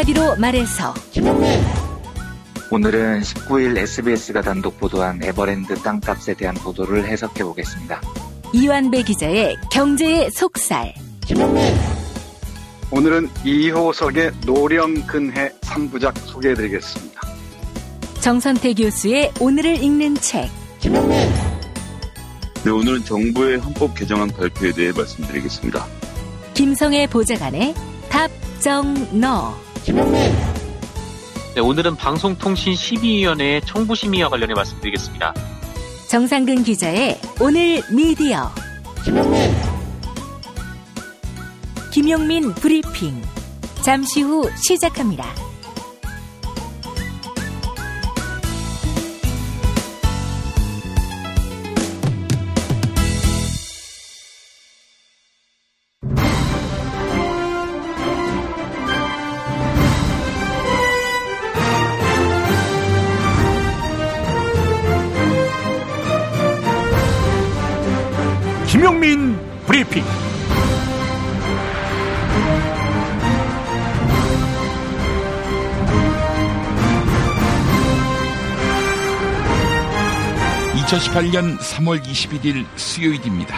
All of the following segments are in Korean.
한마디로 말해서 오늘은 19일 SBS가 단독 보도한 에버랜드 땅값에 대한 보도를 해석해 보겠습니다. 이완배 기자의 경제의 속살. 오늘은 이효석의 노령근해 3부작 소개해드리겠습니다. 정선태 교수의 오늘을 읽는 책. 네, 오늘은 정부의 헌법 개정안 발표에 대해 말씀드리겠습니다. 김성애 보좌관의 답정너. 네, 오늘은 방송통신심의위원회의 청부심의와 관련해 말씀드리겠습니다. 정상근 기자의 오늘 미디어. 김용민 브리핑. 잠시 후 시작합니다. 김용민 브리핑. (2018년 3월 21일) 수요일입니다.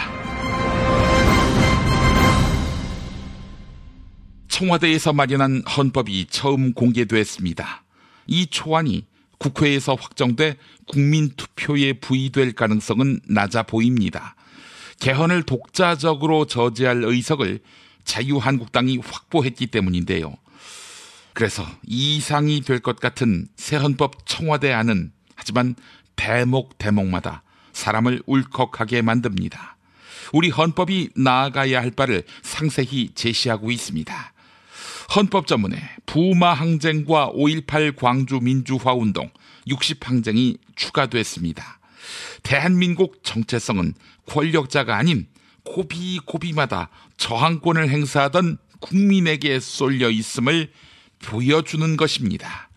청와대에서 마련한 헌법이 처음 공개됐습니다. 이 초안이 국회에서 확정돼 국민투표에 부의될 가능성은 낮아 보입니다. 개헌을 독자적으로 저지할 의석을 자유한국당이 확보했기 때문인데요. 그래서 이상이 될 것 같은 새 헌법 청와대안은 하지만 대목대목마다 사람을 울컥하게 만듭니다. 우리 헌법이 나아가야 할 바를 상세히 제시하고 있습니다. 헌법 전문에 부마항쟁과 5.18 광주민주화운동, 60항쟁이 추가됐습니다. 대한민국 정체성은 권력자가 아닌 고비고비마다 저항권을 행사하던 국민에게 쏠려 있음을 보여주는 것입니다.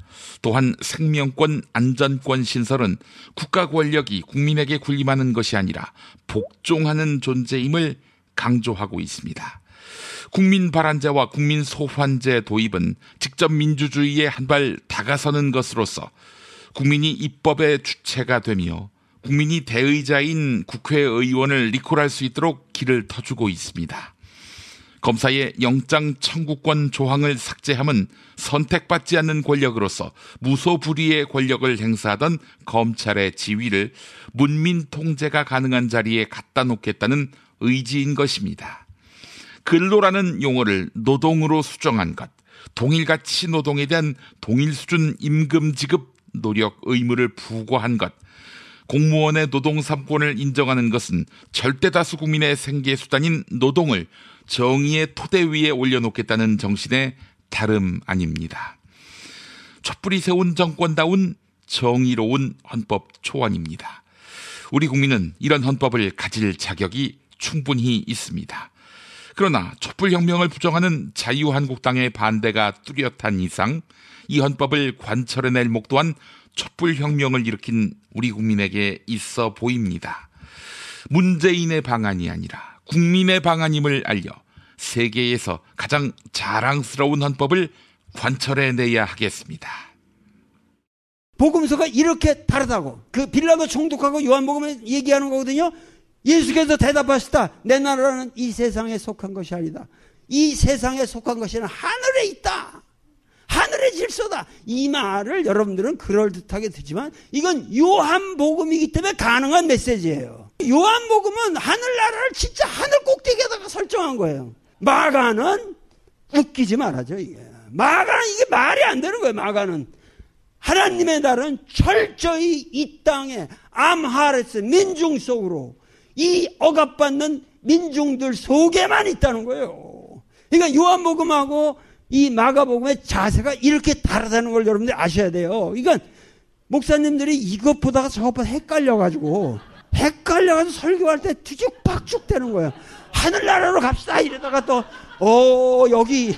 또한 생명권, 안전권 신설은 국가 권력이 국민에게 군림하는 것이 아니라 복종하는 존재임을 강조하고 있습니다. 국민 발안제와 국민 소환제 도입은 직접 민주주의에 한 발 다가서는 것으로서 국민이 입법의 주체가 되며 국민이 대의자인 국회의원을 리콜할 수 있도록 길을 터주고 있습니다. 검사의 영장 청구권 조항을 삭제함은 선택받지 않는 권력으로서 무소불위의 권력을 행사하던 검찰의 지위를 문민 통제가 가능한 자리에 갖다 놓겠다는 의지인 것입니다. 근로라는 용어를 노동으로 수정한 것, 동일가치 노동에 대한 동일 수준 임금 지급 노력 의무를 부과한 것, 공무원의 노동 3권을 인정하는 것은 절대다수 국민의 생계수단인 노동을 정의의 토대 위에 올려놓겠다는 정신의 다름 아닙니다. 촛불이 세운 정권다운 정의로운 헌법 초안입니다. 우리 국민은 이런 헌법을 가질 자격이 충분히 있습니다. 그러나 촛불혁명을 부정하는 자유한국당의 반대가 뚜렷한 이상 이 헌법을 관철해낼 목 또한 촛불혁명을 일으킨 우리 국민에게 있어 보입니다. 문재인의 방안이 아니라 국민의 방안임을 알려 세계에서 가장 자랑스러운 헌법을 관철해내야 하겠습니다. 복음서가 이렇게 다르다고 그 빌라도 총독하고 요한복음에 얘기하는 거거든요. 예수께서 대답하시다. 내 나라는 이 세상에 속한 것이 아니다. 이 세상에 속한 것이 아니라 하늘에 있다. 하늘의 질서다. 이 말을 여러분들은 그럴듯하게 듣지만 이건 요한복음이기 때문에 가능한 메시지예요. 요한복음은 하늘나라를 진짜 하늘 꼭대기에다가 설정한 거예요. 마가는 웃기지 말아죠. 이게 마가는 이게 말이 안 되는 거예요. 마가는 하나님의 날은 철저히 이 땅에 암하레스 민중 속으로 이 억압받는 민중들 속에만 있다는 거예요. 그러니까 요한복음하고 이 마가복음의 자세가 이렇게 다르다는 걸 여러분들이 아셔야 돼요. 그러니까 목사님들이 이것 보다가 저것 보다 헷갈려가지고 설교할 때 뒤죽박죽 되는 거예요. 하늘나라로 갑시다 이러다가 또 여기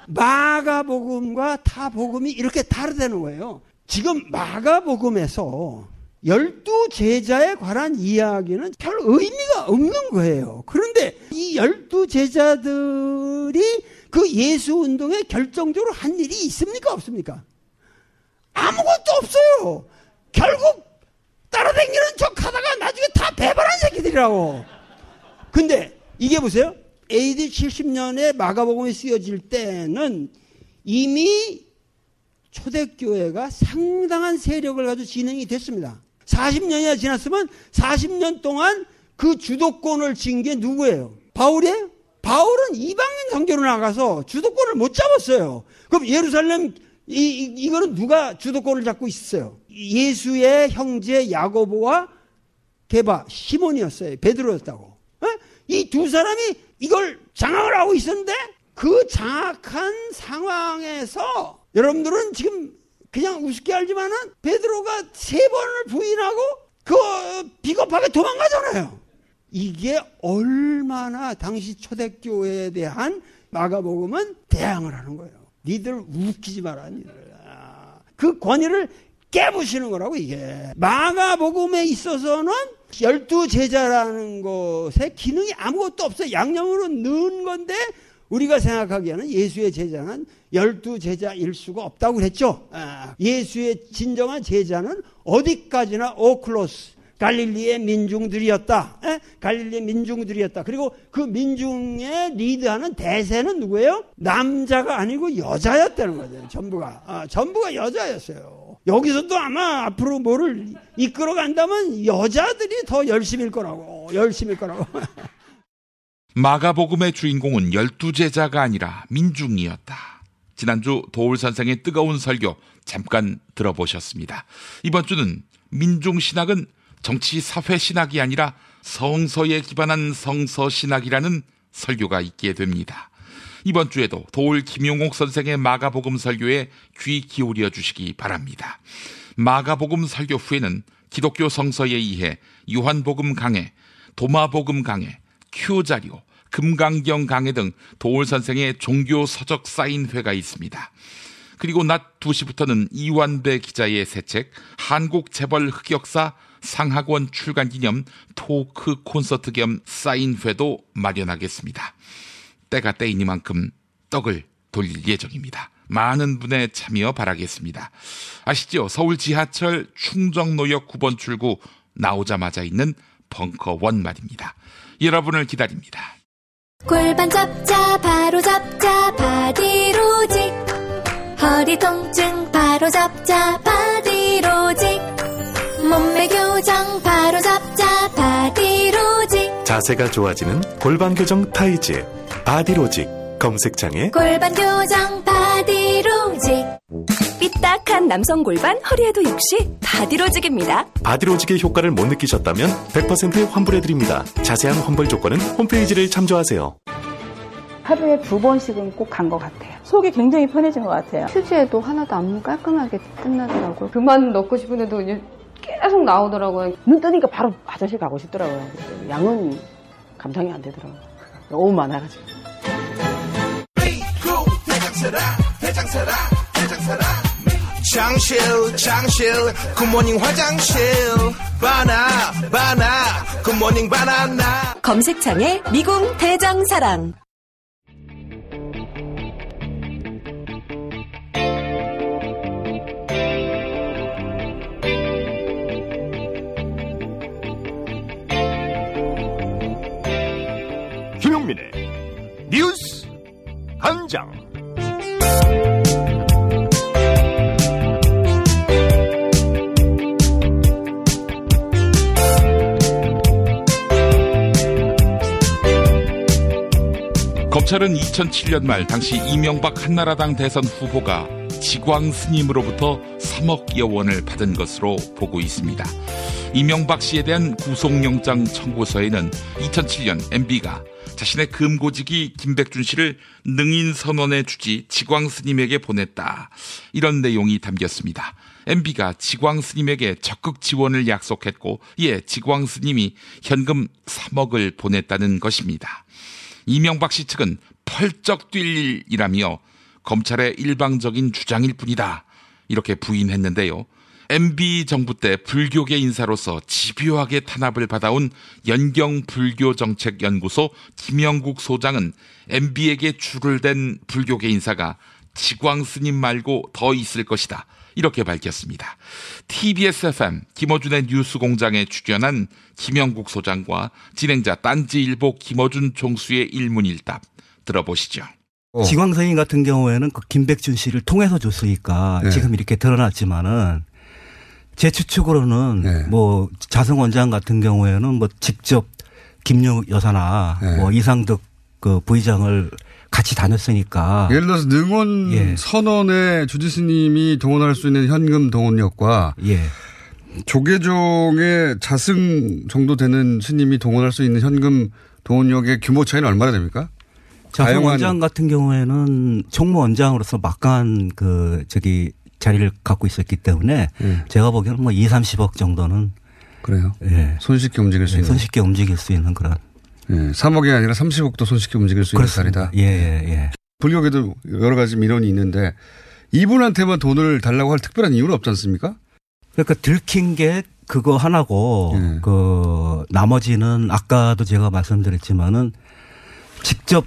마가복음과 타 복음이 이렇게 다르다는 거예요. 지금 마가복음에서 12제자에 관한 이야기는 별 의미가 없는 거예요. 그런데 이 12제자들을 사람들이 그 예수 운동에 결정적으로 한 일이 있습니까? 없습니까? 아무것도 없어요. 결국 따라다니는 척하다가 나중에 다 배반한 새끼들이라고. 근데 이게 보세요. AD 70년에 마가복음이 쓰여질 때는 이미 초대교회가 상당한 세력을 가지고 진행이 됐습니다. 40년이나 지났으면 40년 동안 그 주도권을 쥔 게 누구예요? 바울이에요? 바울은 이방인 선교로 나가서 주도권을 못 잡았어요. 그럼 예루살렘 이거는 누가 주도권을 잡고 있었어요? 예수의 형제 야고보와 게바 시몬이었어요. 베드로였다고. 이 두 사람이 이걸 장악을 하고 있었는데 그 장악한 상황에서 여러분들은 지금 그냥 우습게 알지만은 베드로가 3번을 부인하고 그 비겁하게 도망가잖아요. 이게 얼마나 당시 초대교회에 대한 마가복음은 대항을 하는 거예요. 니들 웃기지 마라. 니들. 그 권위를 깨부시는 거라고 이게. 마가복음에 있어서는 12제자라는 것에 기능이 아무것도 없어요. 양념으로 넣은 건데 우리가 생각하기에는 예수의 제자는 12제자일 수가 없다고 그랬죠. 예수의 진정한 제자는 어디까지나 오클로스 갈릴리의 민중들이었다. 갈릴리의 민중들이었다. 그리고 그 민중에 리드하는 대세는 누구예요? 남자가 아니고 여자였다는 거죠. 전부가 여자였어요. 여기서도 아마 앞으로 뭐를 이끌어 간다면 여자들이 더 열심일 거라고. 마가복음의 주인공은 12제자가 아니라 민중이었다. 지난주 도울 선생의 뜨거운 설교 잠깐 들어보셨습니다. 이번 주는 민중신학은 정치 사회 신학이 아니라 성서에 기반한 성서 신학이라는 설교가 있게 됩니다. 이번 주에도 도울 김용옥 선생의 마가복음 설교에 귀 기울여 주시기 바랍니다. 마가복음 설교 후에는 기독교 성서에 의해 요한복음 강해, 도마복음 강해, 큐자료, 금강경 강해 등 도울 선생의 종교 서적 사인회가 있습니다. 그리고 낮 2시부터는 이완배 기자의 새 책 한국 재벌 흑역사 상학원 출간 기념 토크 콘서트 겸 사인회도 마련하겠습니다. 때가 때이니만큼 떡을 돌릴 예정입니다. 많은 분의 참여 바라겠습니다. 아시죠? 서울 지하철 충정로역 9번 출구 나오자마자 있는 벙커원 말입니다. 여러분을 기다립니다. 골반 잡자 바로 잡자 바디로직, 허리 통증 바로 잡자 바디로직, 몸매 교정 바로 잡자 바디로직, 자세가 좋아지는 골반 교정 타이즈 바디로직. 검색창에 골반 교정 바디로직. 삐딱한 남성 골반 허리에도 역시 바디로직입니다. 바디로직의 효과를 못 느끼셨다면 100% 환불해드립니다. 자세한 환불 조건은 홈페이지를 참조하세요. 하루에 2번씩은 꼭 간 것 같아요. 속이 굉장히 편해진 것 같아요. 휴지에도 하나도 안 깔끔하게 끝나더라고요. 그만 넣고 싶은데도 이제 계속 나오더라고요. 눈 뜨니까 바로 화장실 가고 싶더라고요. 양은 감당이 안 되더라고요. 너무 많아가지고. 장실 굿모닝 화장실 바나 굿모닝 바나나. 검색창에 미궁 대장사랑. 김용민의 뉴스 한장. 검찰은 2007년 말 당시 이명박 한나라당 대선 후보가 지광 스님으로부터 3억여 원을 받은 것으로 보고 있습니다. 이명박 씨에 대한 구속영장 청구서에는 2007년 MB가 자신의 금고직이 김백준 씨를 능인선원의 주지 지광 스님에게 보냈다, 이런 내용이 담겼습니다. MB가 지광 스님에게 적극 지원을 약속했고 이에 지광 스님이 현금 3억을 보냈다는 것입니다. 이명박 씨 측은 펄쩍 뛸 일이라며 검찰의 일방적인 주장일 뿐이다, 이렇게 부인했는데요. MB 정부 때 불교계 인사로서 집요하게 탄압을 받아온 연경불교정책연구소 김영국 소장은 MB에게 줄을 댄 불교계 인사가 지광 스님 말고 더 있을 것이다. 이렇게 밝혔습니다. TBS FM 김어준의 뉴스공장에 출연한 김영국 소장과 진행자 딴지일보 김어준 총수의 일문일답 들어보시죠. 지광 스님 같은 경우에는 그 김백준 씨를 통해서 줬으니까 네. 지금 이렇게 드러났지만은 제 추측으로는 네. 뭐 자승 원장 같은 경우에는 뭐 직접 김유 여사나 네. 뭐 이상득 그 부의장을 같이 다녔으니까. 예를 들어서 능원 예. 선언에 주지 스님이 동원할 수 있는 현금 동원력과 예. 조계종의 자승 정도 되는 스님이 동원할 수 있는 현금 동원력의 규모 차이는 얼마나 됩니까? 자승 원장 같은 경우에는 총무원장으로서 막강한 자리를 갖고 있었기 때문에 제가 보기에는 뭐 2, 30억 정도는. 그래요? 예. 손쉽게 움직일 수 있는. 손쉽게 움직일 수 있는 그런. 예. 3억이 아니라 30억도 손쉽게 움직일 수 있는 자리다. 예. 불교계도 여러 가지 미론이 있는데 이분한테만 돈을 달라고 할 특별한 이유는 없지 않습니까? 그러니까 들킨 게 그거 하나고 나머지는 아까도 제가 말씀드렸지만은 직접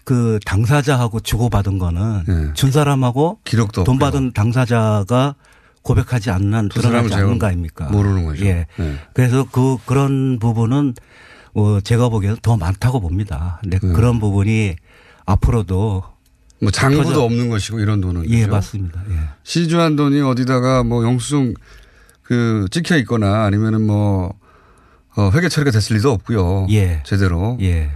그 당사자하고 주고받은 거는 준 사람하고 기록도 돈 없고요. 받은 당사자가 고백하지 않는 드러나지 않는 거 아닙니까? 모르는 거죠. 예. 그래서 그런 부분은 제가 보기에는 더 많다고 봅니다. 근데 그런 부분이 앞으로도 뭐 장부도 없는 것이고 이런 돈은. 예, 그렇죠? 맞습니다. 예. 시주한 돈이 어디다가 뭐 영수증 찍혀 있거나 아니면은 회계 처리가 됐을 리도 없고요. 예. 제대로. 예.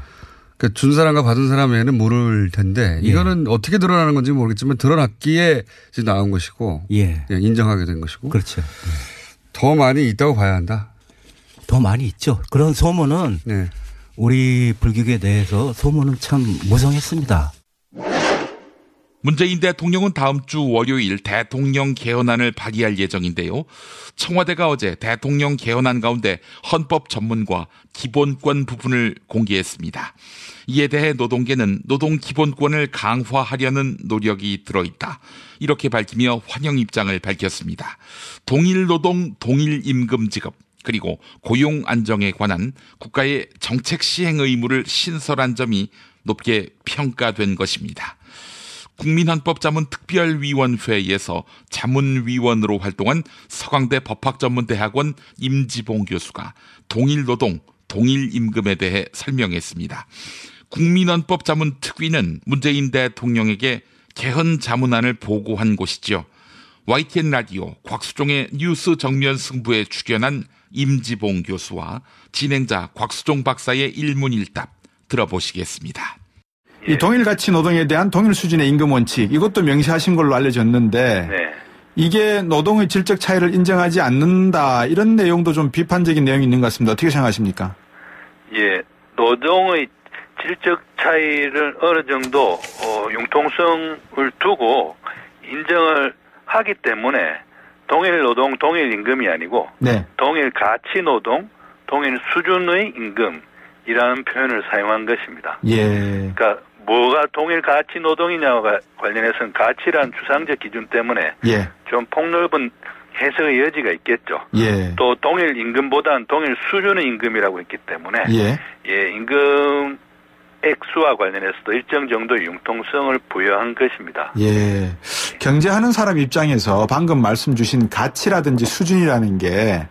그러니까 준 사람과 받은 사람에는 모를 텐데 이거는 어떻게 드러나는 건지 모르겠지만 드러났기에 지금 나온 것이고. 예. 인정하게 된 것이고. 그렇죠. 더 많이 있다고 봐야 한다. 더 많이 있죠. 그런 소문은 우리 불교계 내에서 소문은 참 무성했습니다. 문재인 대통령은 다음 주 월요일 대통령 개헌안을 발의할 예정인데요. 청와대가 어제 대통령 개헌안 가운데 헌법 전문과 기본권 부분을 공개했습니다. 이에 대해 노동계는 노동 기본권을 강화하려는 노력이 들어있다. 이렇게 밝히며 환영 입장을 밝혔습니다. 동일 노동, 동일 임금 지급, 그리고 고용 안정에 관한 국가의 정책 시행 의무를 신설한 점이 높게 평가된 것입니다. 국민헌법자문특별위원회에서 자문위원으로 활동한 서강대 법학전문대학원 임지봉 교수가 동일노동, 동일임금에 대해 설명했습니다. 국민헌법자문특위는 문재인 대통령에게 개헌 자문안을 보고한 곳이죠. YTN 라디오 곽수종의 뉴스 정면 승부에 출연한 임지봉 교수와 진행자 곽수종 박사의 일문일답 들어보시겠습니다. 이 동일 가치 노동에 대한 동일 수준의 임금 원칙, 이것도 명시하신 걸로 알려졌는데 이게 노동의 질적 차이를 인정하지 않는다, 이런 내용도 좀 비판적인 내용이 있는 것 같습니다. 어떻게 생각하십니까? 예, 노동의 질적 차이를 어느 정도 융통성을 두고 인정을 하기 때문에 동일 노동, 동일 임금이 아니고 동일 가치 노동, 동일 수준의 임금이라는 표현을 사용한 것입니다. 예. 그러니까 뭐가 동일 가치 노동이냐와 관련해서는 가치란 주상적 기준 때문에 좀 폭넓은 해석의 여지가 있겠죠. 또 동일 임금보다는 동일 수준의 임금이라고 했기 때문에 임금 액수와 관련해서도 일정 정도의 융통성을 부여한 것입니다. 예. 경제하는 사람 입장에서 방금 말씀 주신 가치라든지 수준이라는 게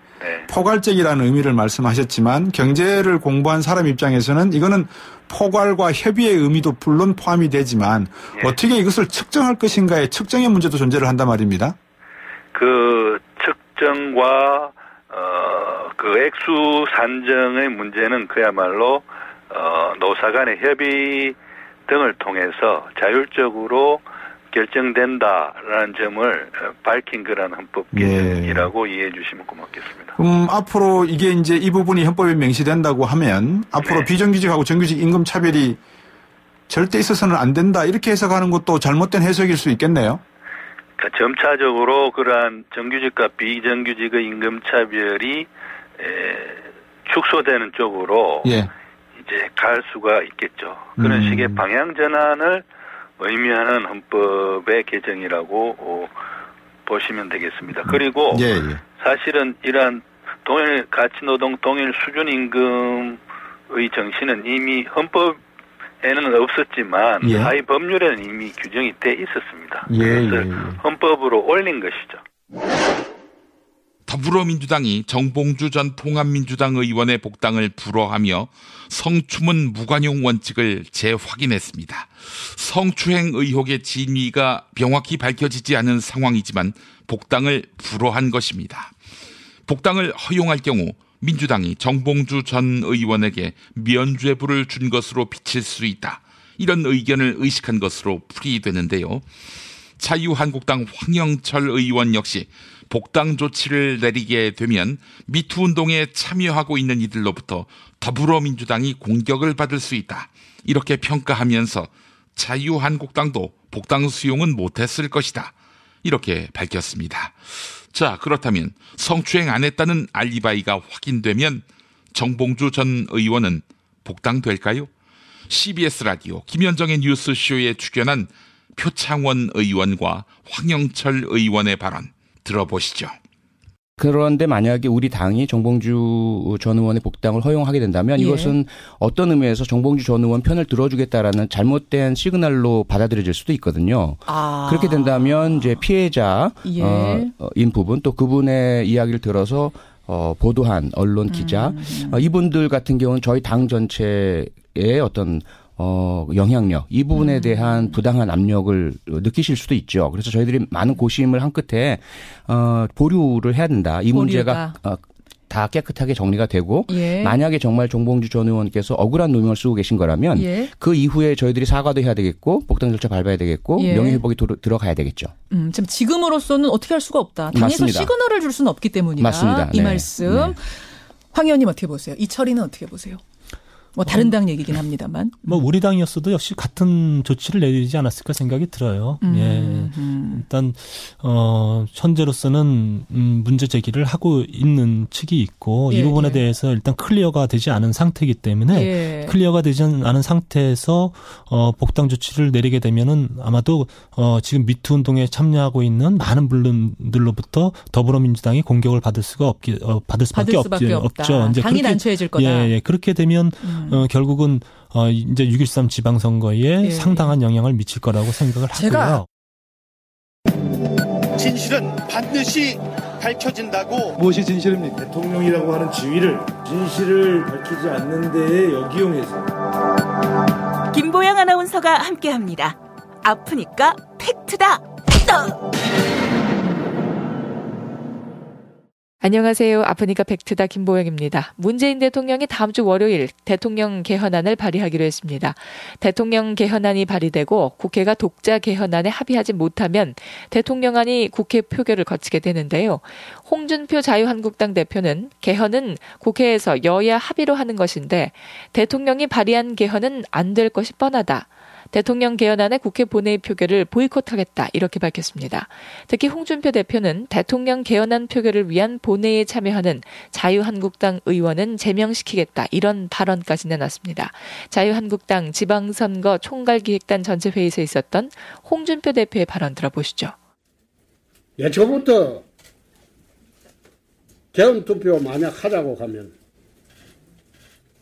포괄적이라는 의미를 말씀하셨지만 경제를 공부한 사람 입장에서는 이거는 포괄과 협의의 의미도 물론 포함이 되지만 어떻게 이것을 측정할 것인가의 측정의 문제도 존재를 한단 말입니다. 그 측정과 그 액수 산정의 문제는 그야말로 노사 간의 협의 등을 통해서 자율적으로 결정된다라는 점을 밝힌 거라는 헌법 개정이라고 이해해 주시면 고맙겠습니다. 앞으로 이게 이제 이 부분이 헌법에 명시된다고 하면 앞으로 비정규직하고 정규직 임금 차별이 절대 있어서는 안 된다, 이렇게 해석하는 것도 잘못된 해석일 수 있겠네요. 그러니까 점차적으로 그러한 정규직과 비정규직의 임금 차별이 축소되는 쪽으로 이제 갈 수가 있겠죠. 그런 식의 방향 전환을 의미하는 헌법의 개정이라고 보시면 되겠습니다. 그리고 사실은 이러한 동일 가치노동, 동일 수준임금의 정신은 이미 헌법에는 없었지만 사회 법률에는 이미 규정이 돼 있었습니다. 그래서 헌법으로 올린 것이죠. 더불어민주당이 정봉주 전 통합민주당 의원의 복당을 불허하며 성추문 무관용 원칙을 재확인했습니다. 성추행 의혹의 진위가 명확히 밝혀지지 않은 상황이지만 복당을 불허한 것입니다. 복당을 허용할 경우 민주당이 정봉주 전 의원에게 면죄부를 준 것으로 비칠 수 있다. 이런 의견을 의식한 것으로 풀이되는데요. 자유한국당 황영철 의원 역시 복당 조치를 내리게 되면 미투 운동에 참여하고 있는 이들로부터 더불어민주당이 공격을 받을 수 있다. 이렇게 평가하면서 자유한국당도 복당 수용은 못했을 것이다. 이렇게 밝혔습니다. 자, 그렇다면 성추행 안 했다는 알리바이가 확인되면 정봉주 전 의원은 복당될까요? CBS 라디오 김현정의 뉴스쇼에 출연한 표창원 의원과 황영철 의원의 발언 들어보시죠. 그런데 만약에 우리 당이 정봉주 전 의원의 복당을 허용하게 된다면 이것은 어떤 의미에서 정봉주 전 의원 편을 들어주겠다라는 잘못된 시그널로 받아들여질 수도 있거든요. 그렇게 된다면 이제 피해자인 부분 또 그분의 이야기를 들어서 보도한 언론 기자 이분들 같은 경우는 저희 당 전체의 어떤 영향력 이 부분에 대한 부당한 압력을 느끼실 수도 있죠. 그래서 저희들이 많은 고심을 한 끝에 보류를 해야 된다. 이 문제가 다 깨끗하게 정리가 되고 만약에 정말 정봉주 전 의원께서 억울한 누명을 쓰고 계신 거라면 그 이후에 저희들이 사과도 해야 되겠고 복당 절차 밟아야 되겠고 명예회복이 들어가야 되겠죠. 지금으로서는 어떻게 할 수가 없다. 당에서 맞습니다. 시그널을 줄 수는 없기 때문이다. 맞습니다. 이 말씀. 황 의원님 어떻게 보세요? 이 처리는 어떻게 보세요? 뭐 다른 당 얘기긴 합니다만. 뭐 우리 당이었어도 역시 같은 조치를 내리지 않았을까 생각이 들어요. 일단 현재로서는 문제 제기를 하고 있는 측이 있고 이 부분에 대해서 일단 클리어가 되지 않은 상태이기 때문에 클리어가 되지 않은 상태에서 복당 조치를 내리게 되면은 아마도 지금 미투 운동에 참여하고 있는 많은 분들로부터 더불어민주당이 공격을 받을 수밖에 없죠. 이제 당이 난처해질 거다. 그렇게 되면 결국은 이제 6.13 지방선거에 상당한 영향을 미칠 거라고 생각을 하고요. 진실은 반드시 밝혀진다고. 무엇이 진실입니까? 대통령이라고 하는 지위를 진실을 밝히지 않는 데에 역이용해서. 김보영 아나운서가 함께합니다. 아프니까 팩트다. 안녕하세요. 아프니까 팩트다 김보영입니다. 문재인 대통령이 다음 주 월요일 대통령 개헌안을 발의하기로 했습니다. 대통령 개헌안이 발의되고 국회가 독자 개헌안에 합의하지 못하면 대통령안이 국회 표결을 거치게 되는데요. 홍준표 자유한국당 대표는 개헌은 국회에서 여야 합의로 하는 것인데 대통령이 발의한 개헌은 안 될 것이 뻔하다. 대통령 개헌안의 국회 본회의 표결을 보이콧하겠다 이렇게 밝혔습니다. 특히 홍준표 대표는 대통령 개헌안 표결을 위한 본회의에 참여하는 자유한국당 의원은 제명시키겠다 이런 발언까지 내놨습니다. 자유한국당 지방선거 총괄기획단 전체회의에서 있었던 홍준표 대표의 발언 들어보시죠. 예초부터 개헌 투표 만약 하자고 하면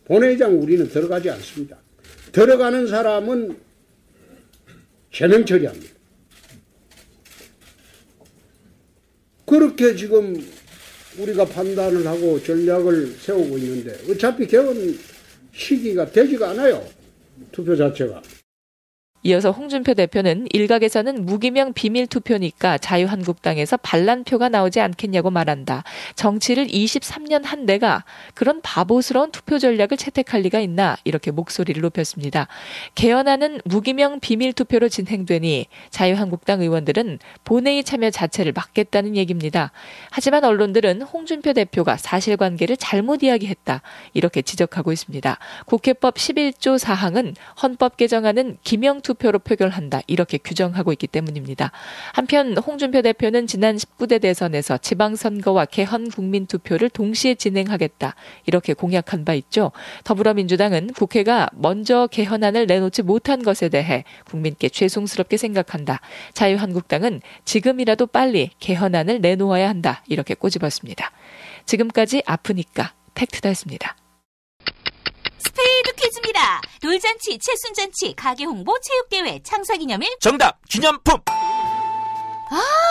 본회의장 우리는 들어가지 않습니다. 들어가는 사람은 제명 처리합니다. 그렇게 지금 우리가 판단을 하고 전략을 세우고 있는데 어차피 개헌 시기가 되지가 않아요. 투표 자체가. 이어서 홍준표 대표는 일각에서는 무기명 비밀투표니까 자유한국당에서 반란표가 나오지 않겠냐고 말한다. 정치를 23년 한 내가 그런 바보스러운 투표 전략을 채택할 리가 있나 이렇게 목소리를 높였습니다. 개헌안은 무기명 비밀투표로 진행되니 자유한국당 의원들은 본회의 참여 자체를 막겠다는 얘기입니다. 하지만 언론들은 홍준표 대표가 사실관계를 잘못 이야기했다 이렇게 지적하고 있습니다. 국회법 11조 4항은 헌법 개정안은 기명 투표로 표결한다. 이렇게 규정하고 있기 때문입니다. 한편 홍준표 대표는 지난 19대 대선에서 지방선거와 개헌 국민투표를 동시에 진행하겠다. 이렇게 공약한 바 있죠. 더불어민주당은 국회가 먼저 개헌안을 내놓지 못한 것에 대해 국민께 죄송스럽게 생각한다. 자유한국당은 지금이라도 빨리 개헌안을 내놓아야 한다. 이렇게 꼬집었습니다. 지금까지 아프니까 팩트다였습니다. 스페이드 퀴즈입니다. 돌잔치, 칠순잔치, 가게 홍보, 체육대회, 창사기념일. 정답! 기념품!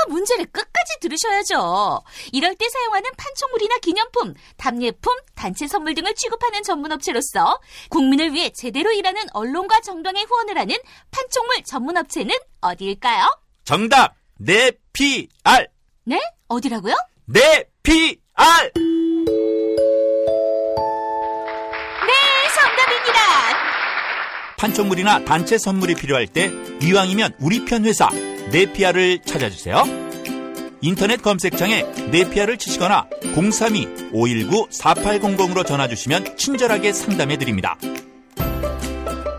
문제를 끝까지 들으셔야죠. 이럴 때 사용하는 판촉물이나 기념품, 답례품, 단체 선물 등을 취급하는 전문업체로서 국민을 위해 제대로 일하는 언론과 정당에 후원을 하는 판촉물 전문업체는 어디일까요? 정답! 네피알! 네? 어디라고요? 네피알! 정답입니다. 판촉물이나 단체 선물이 필요할 때 이왕이면 우리 편 회사 네피아를 찾아주세요. 인터넷 검색창에 네피아를 치시거나 032-519-4800으로 전화주시면 친절하게 상담해드립니다.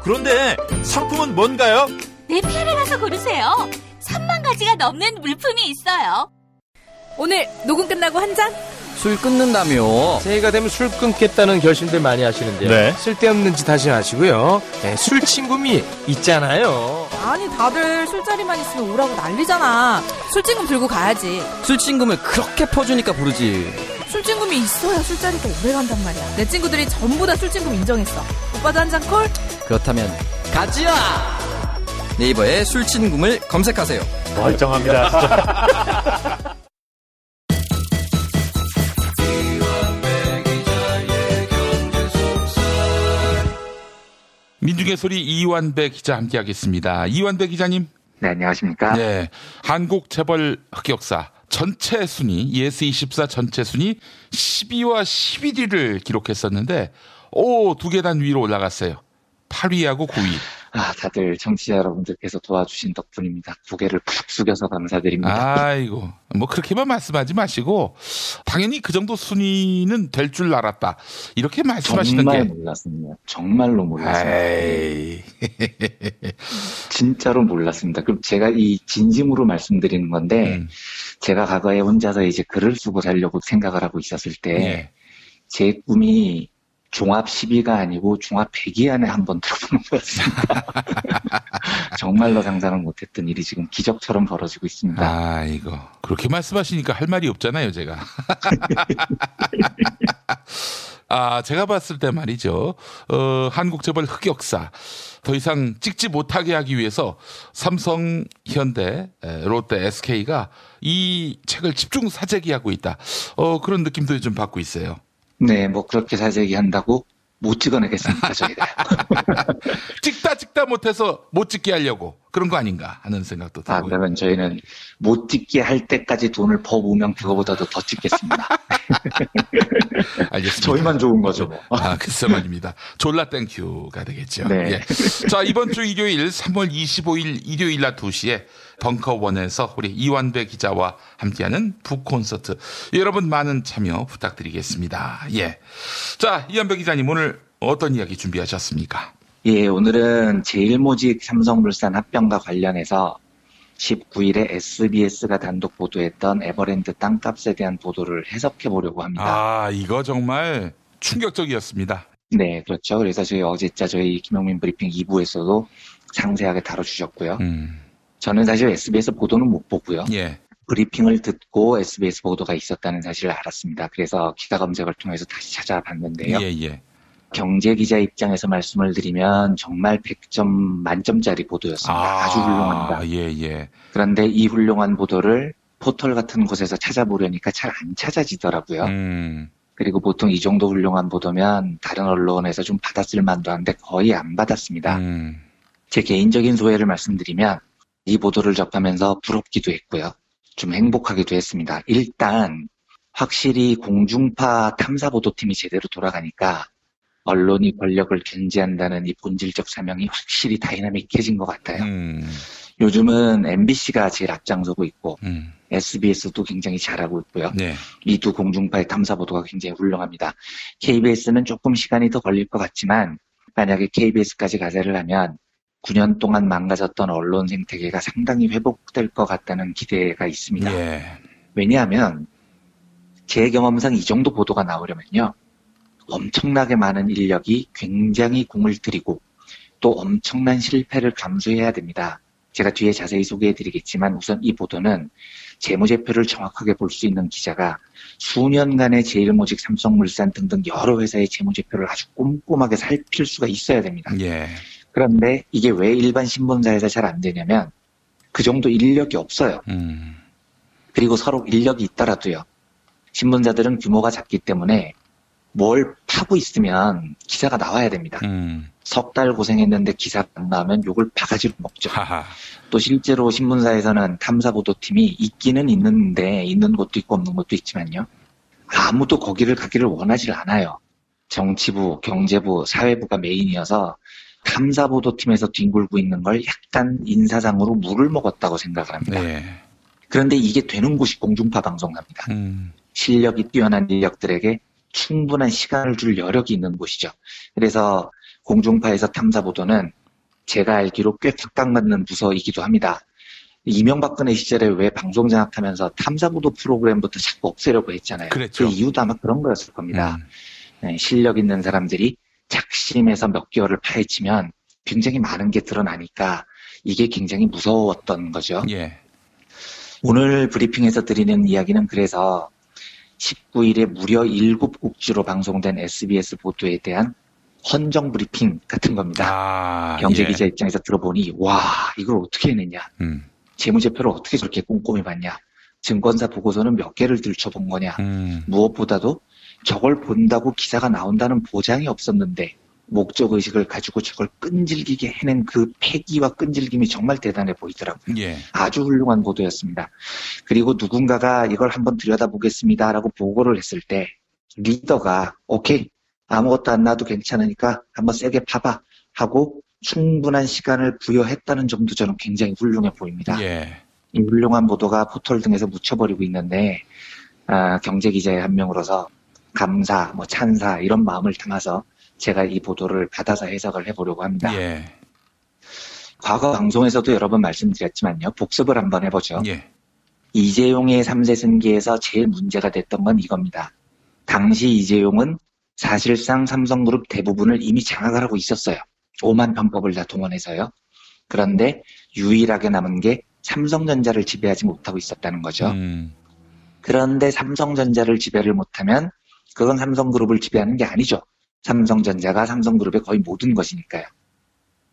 그런데 상품은 뭔가요? 네피아를 가서 고르세요. 3만 가지가 넘는 물품이 있어요. 오늘 녹음 끝나고 한 잔? 술 끊는다며. 새해가 되면 술 끊겠다는 결심들 많이 하시는데요. 네. 쓸데없는 짓 하지 마시고요. 네, 술 친구미 있잖아요. 아니 다들 술자리만 있으면 오라고 난리잖아. 술친금 들고 가야지. 술친금을 그렇게 퍼주니까 부르지. 술친금이 있어야 술자리가 오래 간단 말이야. 내 친구들이 전부 다 술친금 인정했어. 오빠도 한 잔 콜? 그렇다면 가지야. 네이버에 술친금을 검색하세요. 멀쩡합니다 진짜. 민중의 소리 이완배 기자 함께하겠습니다. 이완배 기자님. 네, 안녕하십니까. 네, 한국 재벌 흑역사 전체 순위, 예스24 전체 순위 12와 11위를 기록했었는데 두 계단 위로 올라갔어요. 8위하고 9위. 다들 청취자 여러분들께서 도와주신 덕분입니다. 고개를 푹 숙여서 감사드립니다. 아이고, 뭐 그렇게만 말씀하지 마시고 당연히 그 정도 순위는 될 줄 알았다. 이렇게 말씀하시는 게. 정말 몰랐습니다. 정말로 몰랐습니다. 진짜로 몰랐습니다. 그럼 제가 이 진심으로 말씀드리는 건데 제가 과거에 혼자서 이제 글을 쓰고 살려고 생각을 하고 있었을 때 제 꿈이 종합 10위가 아니고 종합 100위 안에 한번 들어보는 거였습니다. 정말로 상상을 못했던 일이 지금 기적처럼 벌어지고 있습니다. 아이고, 그렇게 말씀하시니까 할 말이 없잖아요, 제가. 제가 봤을 때 말이죠. 한국 재벌 흑역사. 더 이상 찍지 못하게 하기 위해서 삼성, 현대, 롯데, SK가 이 책을 집중 사재기하고 있다. 그런 느낌도 좀 받고 있어요. 네, 뭐 그렇게 사재기 한다고 못 찍어내겠습니까, 저희가. 찍다 못해서 못 찍게 하려고 그런 거 아닌가 하는 생각도 들고요. 그러면 저희는 못 찍게 할 때까지 돈을 퍼부으면 그거보다도 더 찍겠습니다. 알겠습니다. 저희만 좋은 거죠, 뭐. 글쎄 말입니다. 졸라 땡큐가 되겠죠. 네. 예. 자, 이번 주 일요일 3월 25일 일요일 낮 2시에 벙커원에서 우리 이완배 기자와 함께하는 북콘서트. 여러분 많은 참여 부탁드리겠습니다. 예. 자, 이완배 기자님 오늘 어떤 이야기 준비하셨습니까? 예, 오늘은 제일모직 삼성물산 합병과 관련해서 19일에 SBS가 단독 보도했던 에버랜드 땅값에 대한 보도를 해석해 보려고 합니다. 이거 정말 충격적이었습니다. 네, 그렇죠. 그래서 저희 김용민 브리핑 2부에서도 상세하게 다뤄주셨고요. 저는 사실 SBS 보도는 못 보고요. 예. 브리핑을 듣고 SBS 보도가 있었다는 사실을 알았습니다. 그래서 기사 검색을 통해서 다시 찾아봤는데요. 예. 경제 기자 입장에서 말씀을 드리면 정말 100점 만점짜리 보도였습니다. 아주 훌륭합니다. 예. 그런데 이 훌륭한 보도를 포털 같은 곳에서 찾아보려니까 잘 안 찾아지더라고요. 그리고 보통 이 정도 훌륭한 보도면 다른 언론에서 좀 받았을 만도 한데 거의 안 받았습니다. 제 개인적인 소회를 말씀드리면 이 보도를 접하면서 부럽기도 했고요. 좀 행복하기도 했습니다. 일단 확실히 공중파 탐사보도팀이 제대로 돌아가니까 언론이 권력을 견제한다는 이 본질적 사명이 확실히 다이나믹해진 것 같아요. 요즘은 MBC가 제일 앞장서고 있고 SBS도 굉장히 잘하고 있고요. 네. 이 두 공중파의 탐사보도가 굉장히 훌륭합니다. KBS는 조금 시간이 더 걸릴 것 같지만 만약에 KBS까지 가세를 하면 9년 동안 망가졌던 언론 생태계가 상당히 회복될 것 같다는 기대가 있습니다. 예. 왜냐하면 제 경험상 이 정도 보도가 나오려면요. 엄청나게 많은 인력이 굉장히 공을 들이고 또 엄청난 실패를 감수해야 됩니다. 제가 뒤에 자세히 소개해드리겠지만 우선 이 보도는 재무제표를 정확하게 볼 수 있는 기자가 수년간의 제일모직, 삼성물산 등등 여러 회사의 재무제표를 아주 꼼꼼하게 살필 수가 있어야 됩니다. 예. 그런데 이게 왜 일반 신문사에서 잘 안 되냐면 그 정도 인력이 없어요. 그리고 서로 인력이 있더라도요. 신문사들은 규모가 작기 때문에 뭘 파고 있으면 기사가 나와야 됩니다. 석 달 고생했는데 기사가 안 나오면 욕을 바가지로 먹죠. 하하. 또 실제로 신문사에서는 탐사보도팀이 있기는 있는데 있는 곳도 있고 없는 곳도 있지만요. 아무도 거기를 가기를 원하지 않아요. 정치부, 경제부, 사회부가 메인이어서 탐사보도팀에서 뒹굴고 있는 걸 약간 인사상으로 물을 먹었다고 생각을 합니다. 네. 그런데 이게 되는 곳이 공중파 방송사입니다. 실력이 뛰어난 인력들에게 충분한 시간을 줄 여력이 있는 곳이죠. 그래서 공중파에서 탐사보도는 제가 알기로 꽤 각광받는 부서이기도 합니다. 이명박근혜 시절에 왜 방송 장악하면서 탐사보도 프로그램부터 자꾸 없애려고 했잖아요. 그랬죠. 그 이유도 아마 그런 거였을 겁니다. 네, 실력 있는 사람들이 작심해서 몇 개월을 파헤치면 굉장히 많은 게 드러나니까 이게 굉장히 무서웠던 거죠. 예. 오늘 브리핑에서 드리는 이야기는 그래서 19일에 무려 7곡주로 방송된 SBS 보도에 대한 헌정 브리핑 같은 겁니다. 경제기자 입장에서 들어보니 와 이걸 어떻게 해냈냐. 재무제표를 어떻게 저렇게 꼼꼼히 봤냐. 증권사 보고서는 몇 개를 들춰본 거냐. 무엇보다도 저걸 본다고 기사가 나온다는 보장이 없었는데 목적의식을 가지고 저걸 끈질기게 해낸 그 패기와 끈질김이 정말 대단해 보이더라고요. 예. 아주 훌륭한 보도였습니다. 그리고 누군가가 이걸 한번 들여다보겠습니다라고 보고를 했을 때 리더가 오케이 아무것도 안 놔도 괜찮으니까 한번 세게 파봐 하고 충분한 시간을 부여했다는 점도 저는 굉장히 훌륭해 보입니다. 예. 이 훌륭한 보도가 포털 등에서 묻혀버리고 있는데 경제기자의 한 명으로서 감사, 찬사 이런 마음을 담아서 제가 이 보도를 받아서 해석을 해보려고 합니다. 예. 과거 방송에서도 여러 번 말씀드렸지만요. 복습을 한번 해보죠. 예. 이재용의 3세 승계에서 제일 문제가 됐던 건 이겁니다. 당시 이재용은 사실상 삼성그룹 대부분을 이미 장악을 하고 있었어요. 오만 편법을 다 동원해서요. 그런데 유일하게 남은 게 삼성전자를 지배하지 못하고 있었다는 거죠. 그런데 삼성전자를 지배를 못하면 그건 삼성그룹을 지배하는 게 아니죠. 삼성전자가 삼성그룹의 거의 모든 것이니까요.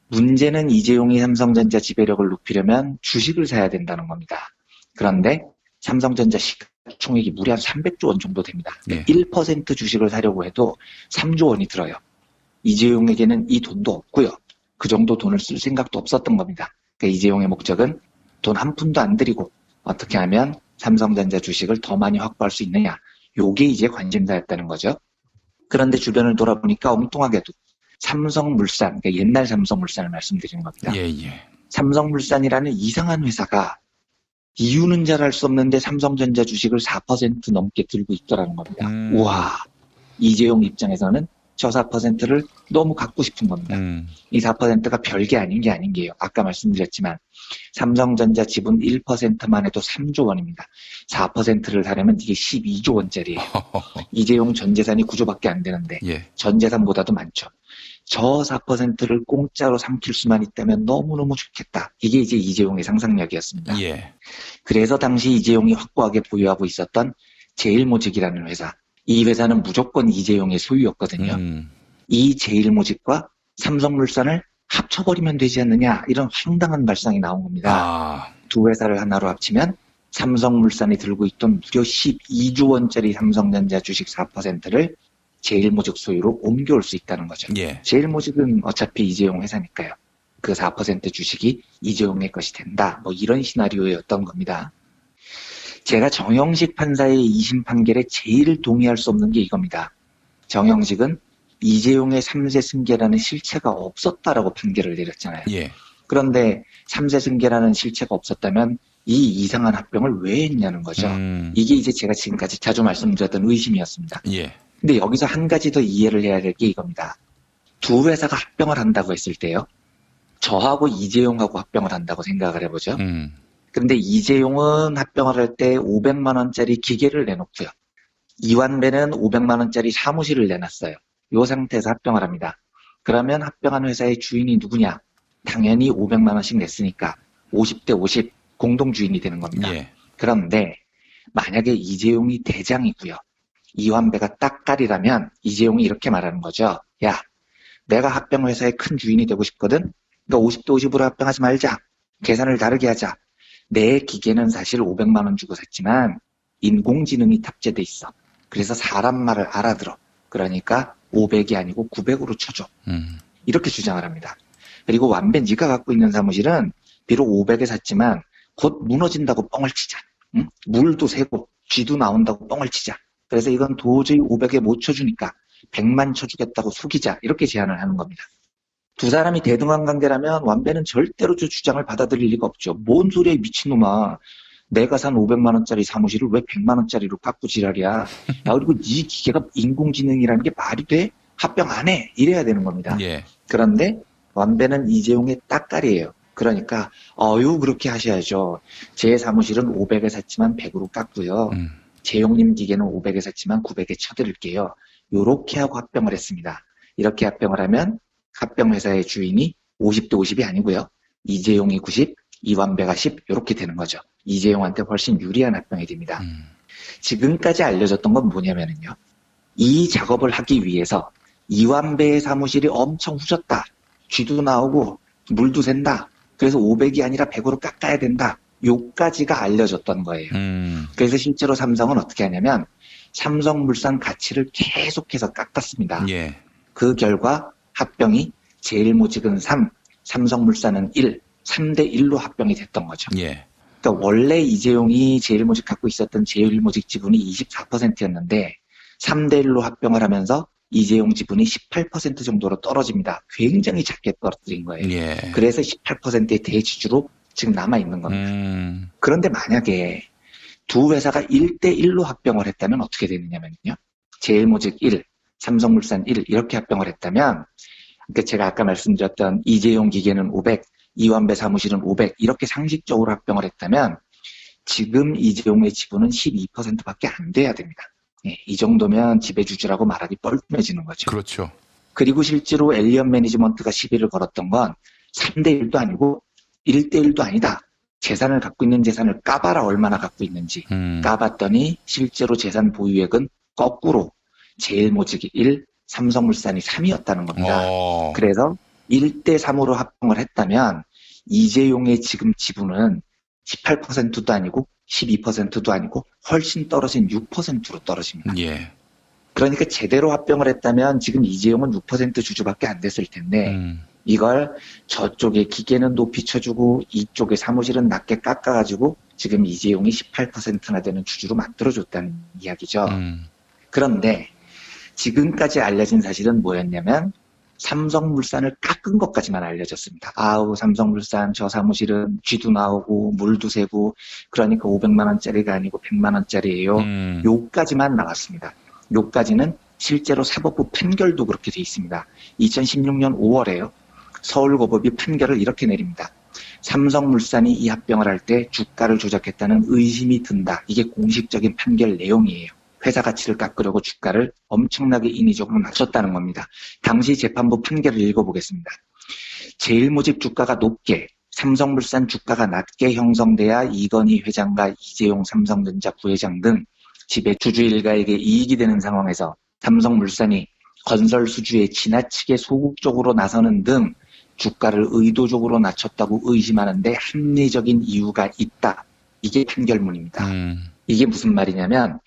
문제는 이재용이 삼성전자 지배력을 높이려면 주식을 사야 된다는 겁니다. 그런데 삼성전자 시가총액이 무려 한 300조 원 정도 됩니다. 예. 1% 주식을 사려고 해도 3조 원이 들어요. 이재용에게는 이 돈도 없고요. 그 정도 돈을 쓸 생각도 없었던 겁니다. 그러니까 이재용의 목적은 돈 한 푼도 안 들이고 어떻게 하면 삼성전자 주식을 더 많이 확보할 수 있느냐. 요게 이제 관심사였다는 거죠. 그런데 주변을 돌아보니까 엉뚱하게도 삼성물산, 그러니까 옛날 삼성물산을 말씀드리는 겁니다. 예. 삼성물산이라는 이상한 회사가 이유는 잘 알 수 없는데 삼성전자 주식을 4% 넘게 들고 있더라는 겁니다. 우와, 이재용 입장에서는 저 4%를 너무 갖고 싶은 겁니다. 이 4%가 별게 아닌 게 아닌 게요. 아까 말씀드렸지만 삼성전자 지분 1%만 해도 3조 원입니다. 4%를 사려면 이게 12조 원짜리예요. 이재용 전 재산이 9조밖에 안 되는데 예. 전 재산보다도 많죠. 저 4%를 공짜로 삼킬 수만 있다면 너무너무 좋겠다. 이게 이제 이재용의 상상력이었습니다. 예. 그래서 당시 이재용이 확고하게 보유하고 있었던 제일모직이라는 회사. 이 회사는 무조건 이재용의 소유였거든요. 이 제일모직과 삼성물산을 합쳐버리면 되지 않느냐 이런 황당한 발상이 나온 겁니다. 두 회사를 하나로 합치면 삼성물산이 들고 있던 무려 12조 원짜리 삼성전자 주식 4%를 제일모직 소유로 옮겨올 수 있다는 거죠. 예. 제일모직은 어차피 이재용 회사니까요. 그 4% 주식이 이재용의 것이 된다. 이런 시나리오였던 겁니다. 제가 정영식 판사의 2심 판결에 제일 동의할 수 없는 게 이겁니다. 정영식은 이재용의 3세 승계라는 실체가 없었다라고 판결을 내렸잖아요. 예. 그런데 3세 승계라는 실체가 없었다면 이 이상한 합병을 왜 했냐는 거죠. 이게 이제 제가 지금까지 자주 말씀드렸던 의심이었습니다. 예. 근데 여기서 한 가지 더 이해를 해야 될 게 이겁니다. 두 회사가 합병을 한다고 했을 때요. 저하고 이재용하고 합병을 한다고 생각을 해보죠. 그런데 이재용은 합병을 할 때 500만 원짜리 기계를 내놓고요. 이완배는 500만 원짜리 사무실을 내놨어요. 이 상태에서 합병을 합니다. 그러면 합병한 회사의 주인이 누구냐? 당연히 500만 원씩 냈으니까 50대 50 공동주인이 되는 겁니다. 예. 그런데 만약에 이재용이 대장이고요. 이완배가 딱깔이라면 이재용이 이렇게 말하는 거죠. 야, 내가 합병 회사의 큰 주인이 되고 싶거든. 그러니까 50대 50으로 합병하지 말자. 계산을 다르게 하자. 내 기계는 사실 500만 원 주고 샀지만 인공지능이 탑재돼 있어. 그래서 사람 말을 알아들어. 그러니까 500이 아니고 900으로 쳐줘. 이렇게 주장을 합니다. 그리고 완배 네가 갖고 있는 사무실은 비록 500에 샀지만 곧 무너진다고 뻥을 치자. 응? 물도 새고 쥐도 나온다고 뻥을 치자. 그래서 이건 도저히 500에 못 쳐주니까 100만 쳐주겠다고 속이자. 이렇게 제안을 하는 겁니다. 두 사람이 대등한 관계라면 완배는 절대로 저 주장을 받아들일 리가 없죠. 뭔 소리야 미친놈아. 내가 산 500만 원짜리 사무실을 왜 100만 원짜리로 깎고 지랄이야. 야, 그리고 네 기계가 인공지능이라는 게 말이 돼? 합병 안 해. 이래야 되는 겁니다. 예. 그런데 완배는 이재용의 딱깔이에요. 그러니까 그렇게 하셔야죠. 제 사무실은 500에 샀지만 100으로 깎고요. 재용님 기계는 500에 샀지만 900에 쳐드릴게요. 요렇게 하고 합병을 했습니다. 이렇게 합병을 하면 합병회사의 주인이 50대 50이 아니고요. 이재용이 90, 이완배가 10 이렇게 되는 거죠. 이재용한테 훨씬 유리한 합병이 됩니다. 지금까지 알려졌던 건 뭐냐면요. 이 작업을 하기 위해서 이완배의 사무실이 엄청 후졌다. 쥐도 나오고 물도 샌다. 그래서 500이 아니라 100으로 깎아야 된다. 요까지가 알려졌던 거예요. 그래서 실제로 삼성은 어떻게 하냐면 삼성물산 가치를 계속해서 깎았습니다. 예. 그 결과 합병이 제일모직은 3, 삼성물산은 1, 3대 1로 합병이 됐던 거죠. 예. 그러니까 원래 이재용이 제일모직 갖고 있었던 제일모직 지분이 24%였는데 3대 1로 합병을 하면서 이재용 지분이 18% 정도로 떨어집니다. 굉장히 작게 떨어뜨린 거예요. 예. 그래서 18%의 대주주로 지금 남아있는 겁니다. 그런데 만약에 두 회사가 1대 1로 합병을 했다면 어떻게 되느냐면요. 제일모직 1, 삼성물산 1 이렇게 합병을 했다면 그러니까 제가 아까 말씀드렸던 이재용 기계는 500, 이완배 사무실은 500 이렇게 상식적으로 합병을 했다면 지금 이재용의 지분은 12%밖에 안 돼야 됩니다. 예, 이 정도면 지배주주라고 말하기 뻘쭘해지는 거죠. 그렇죠. 그리고 실제로 엘리언 매니지먼트가 시비를 걸었던 건 3대 1도 아니고 1대 1도 아니다. 재산을 갖고 있는 재산을 까봐라 얼마나 갖고 있는지. 까봤더니 실제로 재산 보유액은 거꾸로 제일모직이 1, 삼성물산이 3이었다는 겁니다. 그래서 1대 3으로 합병을 했다면 이재용의 지금 지분은 18%도 아니고 12%도 아니고 훨씬 떨어진 6%로 떨어집니다. 예. 그러니까 제대로 합병을 했다면 지금 이재용은 6% 주주밖에 안 됐을 텐데 이걸 저쪽에 기계는 높이 쳐주고 이쪽에 사무실은 낮게 깎아가지고 지금 이재용이 18%나 되는 주주로 만들어줬다는 이야기죠. 그런데 지금까지 알려진 사실은 뭐였냐면 삼성물산을 깎은 것까지만 알려졌습니다. 아우 삼성물산 저 사무실은 쥐도 나오고 물도 새고 그러니까 500만 원짜리가 아니고 100만 원짜리예요. 요까지만 나왔습니다. 요까지는 실제로 사법부 판결도 그렇게 돼 있습니다. 2016년 5월에요. 서울고법이 판결을 이렇게 내립니다. 삼성물산이 이 합병을 할 때 주가를 조작했다는 의심이 든다. 이게 공식적인 판결 내용이에요. 회사 가치를 깎으려고 주가를 엄청나게 인위적으로 낮췄다는 겁니다. 당시 재판부 판결을 읽어보겠습니다. 제일모직 주가가 높게 삼성물산 주가가 낮게 형성돼야 이건희 회장과 이재용 삼성전자 부회장 등 지배 주주 일가에게 이익이 되는 상황에서 삼성물산이 건설 수주에 지나치게 소극적으로 나서는 등 주가를 의도적으로 낮췄다고 의심하는데 합리적인 이유가 있다. 이게 판결문입니다. 이게 무슨 말이냐면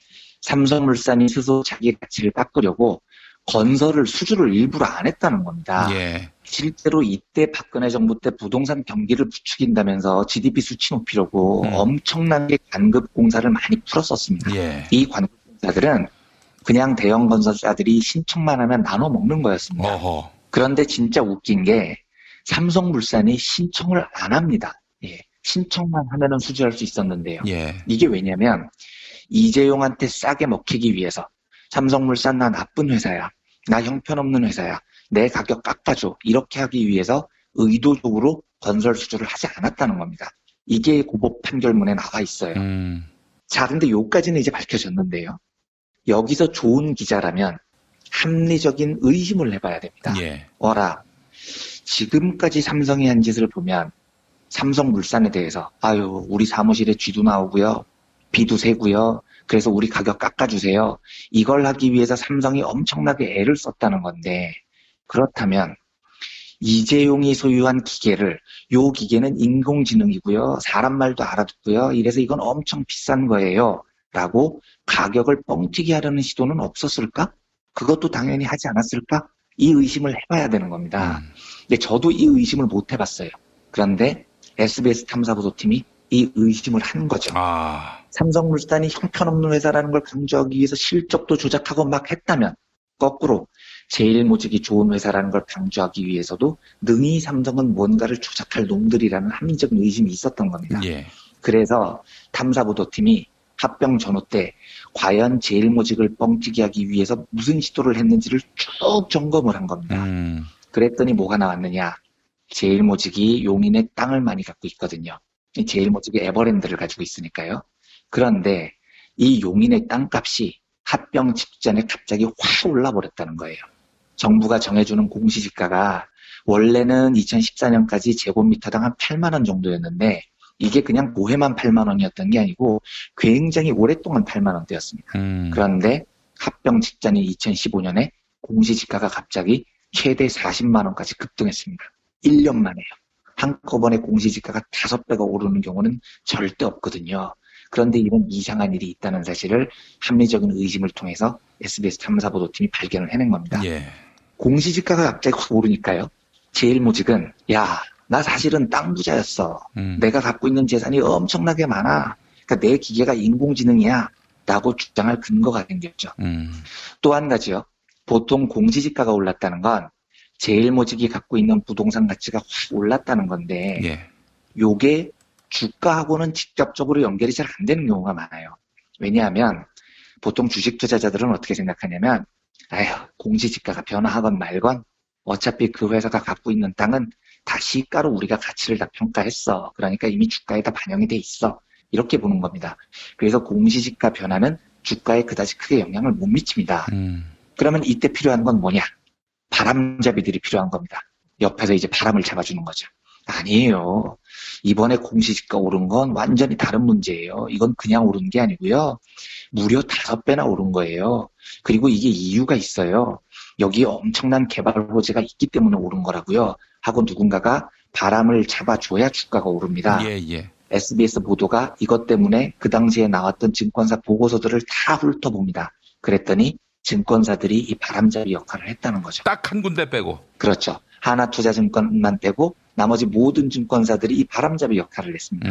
삼성물산이 스스로 자기 가치를 깎으려고 건설을 수주를 일부러 안 했다는 겁니다. 예. 실제로 이때 박근혜 정부 때 부동산 경기를 부추긴다면서 GDP 수치 높이려고 엄청나게 관급 공사를 많이 풀었었습니다. 예. 이 관급 공사들은 그냥 대형 건설사들이 신청만 하면 나눠 먹는 거였습니다. 어허. 그런데 진짜 웃긴 게 삼성물산이 신청을 안 합니다. 예. 신청만 하면은 수주할 수 있었는데요. 예. 이게 왜냐면 이재용한테 싸게 먹히기 위해서 삼성물산 나 나쁜 회사야. 나 형편없는 회사야. 내 가격 깎아줘. 이렇게 하기 위해서 의도적으로 건설 수주를 하지 않았다는 겁니다. 이게 고법 판결문에 나와 있어요. 자, 근데 요까지는 이제 밝혀졌는데요. 여기서 좋은 기자라면 합리적인 의심을 해봐야 됩니다. 어라, 지금까지 삼성이 한 짓을 보면 삼성물산에 대해서 우리 사무실에 쥐도 나오고요. 비도 새고요. 그래서 우리 가격 깎아주세요. 이걸 하기 위해서 삼성이 엄청나게 애를 썼다는 건데, 그렇다면 이재용이 소유한 기계를, 요 기계는 인공지능이고요. 사람 말도 알아듣고요. 이래서 이건 엄청 비싼 거예요. 라고 가격을 뻥튀기 하려는 시도는 없었을까? 그것도 당연히 하지 않았을까? 이 의심을 해봐야 되는 겁니다. 근데 저도 이 의심을 못 해봤어요. 그런데 SBS 탐사보도팀이 이 의심을 한 거죠. 삼성물산이 형편없는 회사라는 걸 강조하기 위해서 실적도 조작하고 막 했다면, 거꾸로 제일모직이 좋은 회사라는 걸 강조하기 위해서도 능히 삼성은 뭔가를 조작할 놈들이라는 합리적인 의심이 있었던 겁니다. 그래서 탐사보도팀이 합병 전후 때 과연 제일모직을 뻥튀기 하기 위해서 무슨 시도를 했는지를 쭉 점검을 한 겁니다. 그랬더니 뭐가 나왔느냐. 제일모직이 용인에 땅을 많이 갖고 있거든요. 제일모직이 에버랜드를 가지고 있으니까요. 그런데 이 용인의 땅값이 합병 직전에 갑자기 확 올라버렸다는 거예요. 정부가 정해주는 공시지가가 원래는 2014년까지 제곱미터당 한 8만 원 정도였는데 이게 그냥 고해만 8만 원이었던 게 아니고 굉장히 오랫동안 8만 원대였습니다. 그런데 합병 직전인 2015년에 공시지가가 갑자기 최대 40만 원까지 급등했습니다. 1년 만에요. 한꺼번에 공시지가가 5배가 오르는 경우는 절대 없거든요. 그런데 이런 이상한 일이 있다는 사실을 합리적인 의심을 통해서 SBS 탐사보도팀이 발견을 해낸 겁니다. 공시지가가 갑자기 확 오르니까요. 제일모직은 나 사실은 땅 부자였어. 내가 갖고 있는 재산이 엄청나게 많아. 그러니까 내 기계가 인공지능이야. 라고 주장할 근거가 생겼죠. 또 한 가지요. 보통 공시지가가 올랐다는 건 제일모직이 갖고 있는 부동산 가치가 확 올랐다는 건데 요게 주가하고는 직접적으로 연결이 잘 안 되는 경우가 많아요. 왜냐하면 보통 주식 투자자들은 어떻게 생각하냐면 공시지가가 변화하건 말건 어차피 그 회사가 갖고 있는 땅은 다 시가로 우리가 가치를 다 평가했어. 그러니까 이미 주가에 다 반영이 돼 있어. 이렇게 보는 겁니다. 그래서 공시지가 변화는 주가에 그다지 크게 영향을 못 미칩니다. 그러면 이때 필요한 건 뭐냐? 바람잡이들이 필요한 겁니다. 옆에서 이제 바람을 잡아주는 거죠. 아니에요. 이번에 공시지가 오른 건 완전히 다른 문제예요. 이건 그냥 오른 게 아니고요. 무려 5배나 오른 거예요. 그리고 이게 이유가 있어요. 여기에 엄청난 개발 호재가 있기 때문에 오른 거라고요. 하고 누군가가 바람을 잡아줘야 주가가 오릅니다. SBS 보도가 이것 때문에 그 당시에 나왔던 증권사 보고서들을 다 훑어봅니다. 그랬더니 증권사들이 이 바람잡이 역할을 했다는 거죠. 딱 한 군데 빼고. 그렇죠. 하나투자증권만 빼고 나머지 모든 증권사들이 이 바람잡이 역할을 했습니다.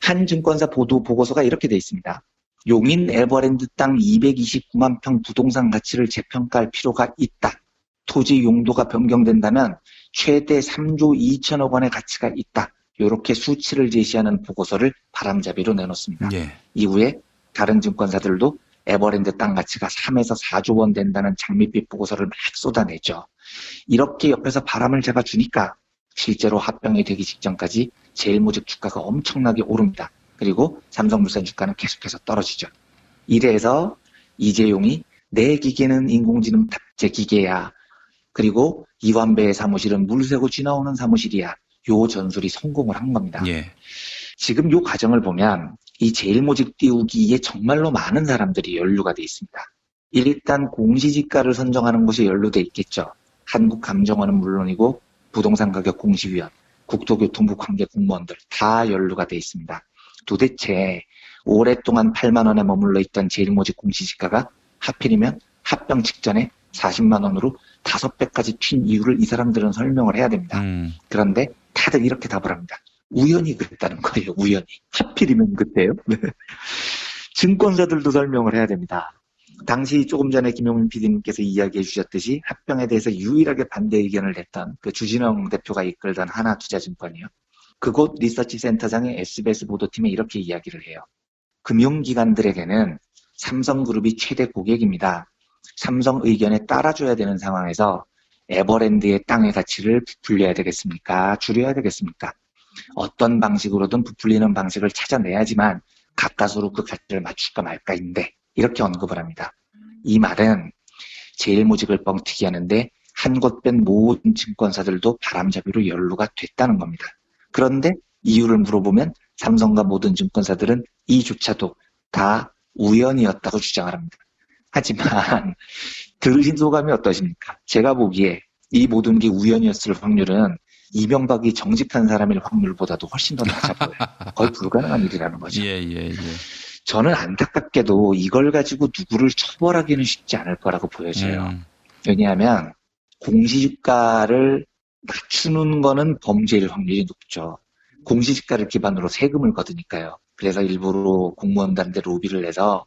한 증권사 보고서가 이렇게 돼 있습니다. 용인 에버랜드 땅 229만 평 부동산 가치를 재평가할 필요가 있다. 토지 용도가 변경된다면 최대 3조 2천억 원의 가치가 있다. 이렇게 수치를 제시하는 보고서를 바람잡이로 내놓습니다. 이후에 다른 증권사들도 에버랜드 땅 가치가 3에서 4조 원 된다는 장밋빛 보고서를 막 쏟아내죠. 이렇게 옆에서 바람을 잡아주니까 실제로 합병이 되기 직전까지 제일모직 주가가 엄청나게 오릅니다. 그리고 삼성물산 주가는 계속해서 떨어지죠. 이래서 이재용이 내 기계는 인공지능 탑재 기계야. 그리고 이완배의 사무실은 물 새고 쥐 나오는 사무실이야. 요 전술이 성공을 한 겁니다. 지금 요 과정을 보면 이 제일모직 띄우기에 정말로 많은 사람들이 연루가 돼 있습니다. 일단 공시지가를 선정하는 곳에 연루돼 있겠죠. 한국감정원은 물론이고 부동산가격공시위원, 국토교통부 관계 공무원들 다 연루가 돼 있습니다. 도대체 오랫동안 8만 원에 머물러 있던 제일모직 공시지가가 하필이면 합병 직전에 40만 원으로 5배까지 튄 이유를 이 사람들은 설명을 해야 됩니다. 그런데 다들 이렇게 답을 합니다. 우연히 그랬다는 거예요. 우연히. 하필이면 그때요. 증권사들도 설명을 해야 됩니다. 당시 조금 전에 김용민 PD님께서 이야기해 주셨듯이 합병에 대해서 유일하게 반대 의견을 냈던 그 주진영 대표가 이끌던 하나투자증권이요. 그곳 리서치센터장의 SBS 보도팀에 이렇게 이야기를 해요. 금융기관들에게는 삼성그룹이 최대 고객입니다. 삼성 의견에 따라줘야 되는 상황에서 에버랜드의 땅의 가치를 부풀려야 되겠습니까? 줄여야 되겠습니까? 어떤 방식으로든 부풀리는 방식을 찾아내야지만 가까스로 그 가치를 맞출까 말까인데 이렇게 언급을 합니다. 이 말은 제일모직을 뻥튀기 하는데 한 곳 뺀 모든 증권사들도 바람잡이로 연루가 됐다는 겁니다. 그런데 이유를 물어보면 삼성과 모든 증권사들은 이조차도 다 우연이었다고 주장을 합니다. 하지만 들으신 소감이 어떠십니까? 제가 보기에 이 모든 게 우연이었을 확률은 이명박이 정직한 사람일 확률보다도 훨씬 더 낮아 보여요. 거의 불가능한 일이라는 거죠. 저는 안타깝게도 이걸 가지고 누구를 처벌하기는 쉽지 않을 거라고 보여져요. 왜냐하면 공시지가를 낮추는 거는 범죄일 확률이 높죠. 공시지가를 기반으로 세금을 거두니까요. 그래서 일부러 공무원들한테 로비를 해서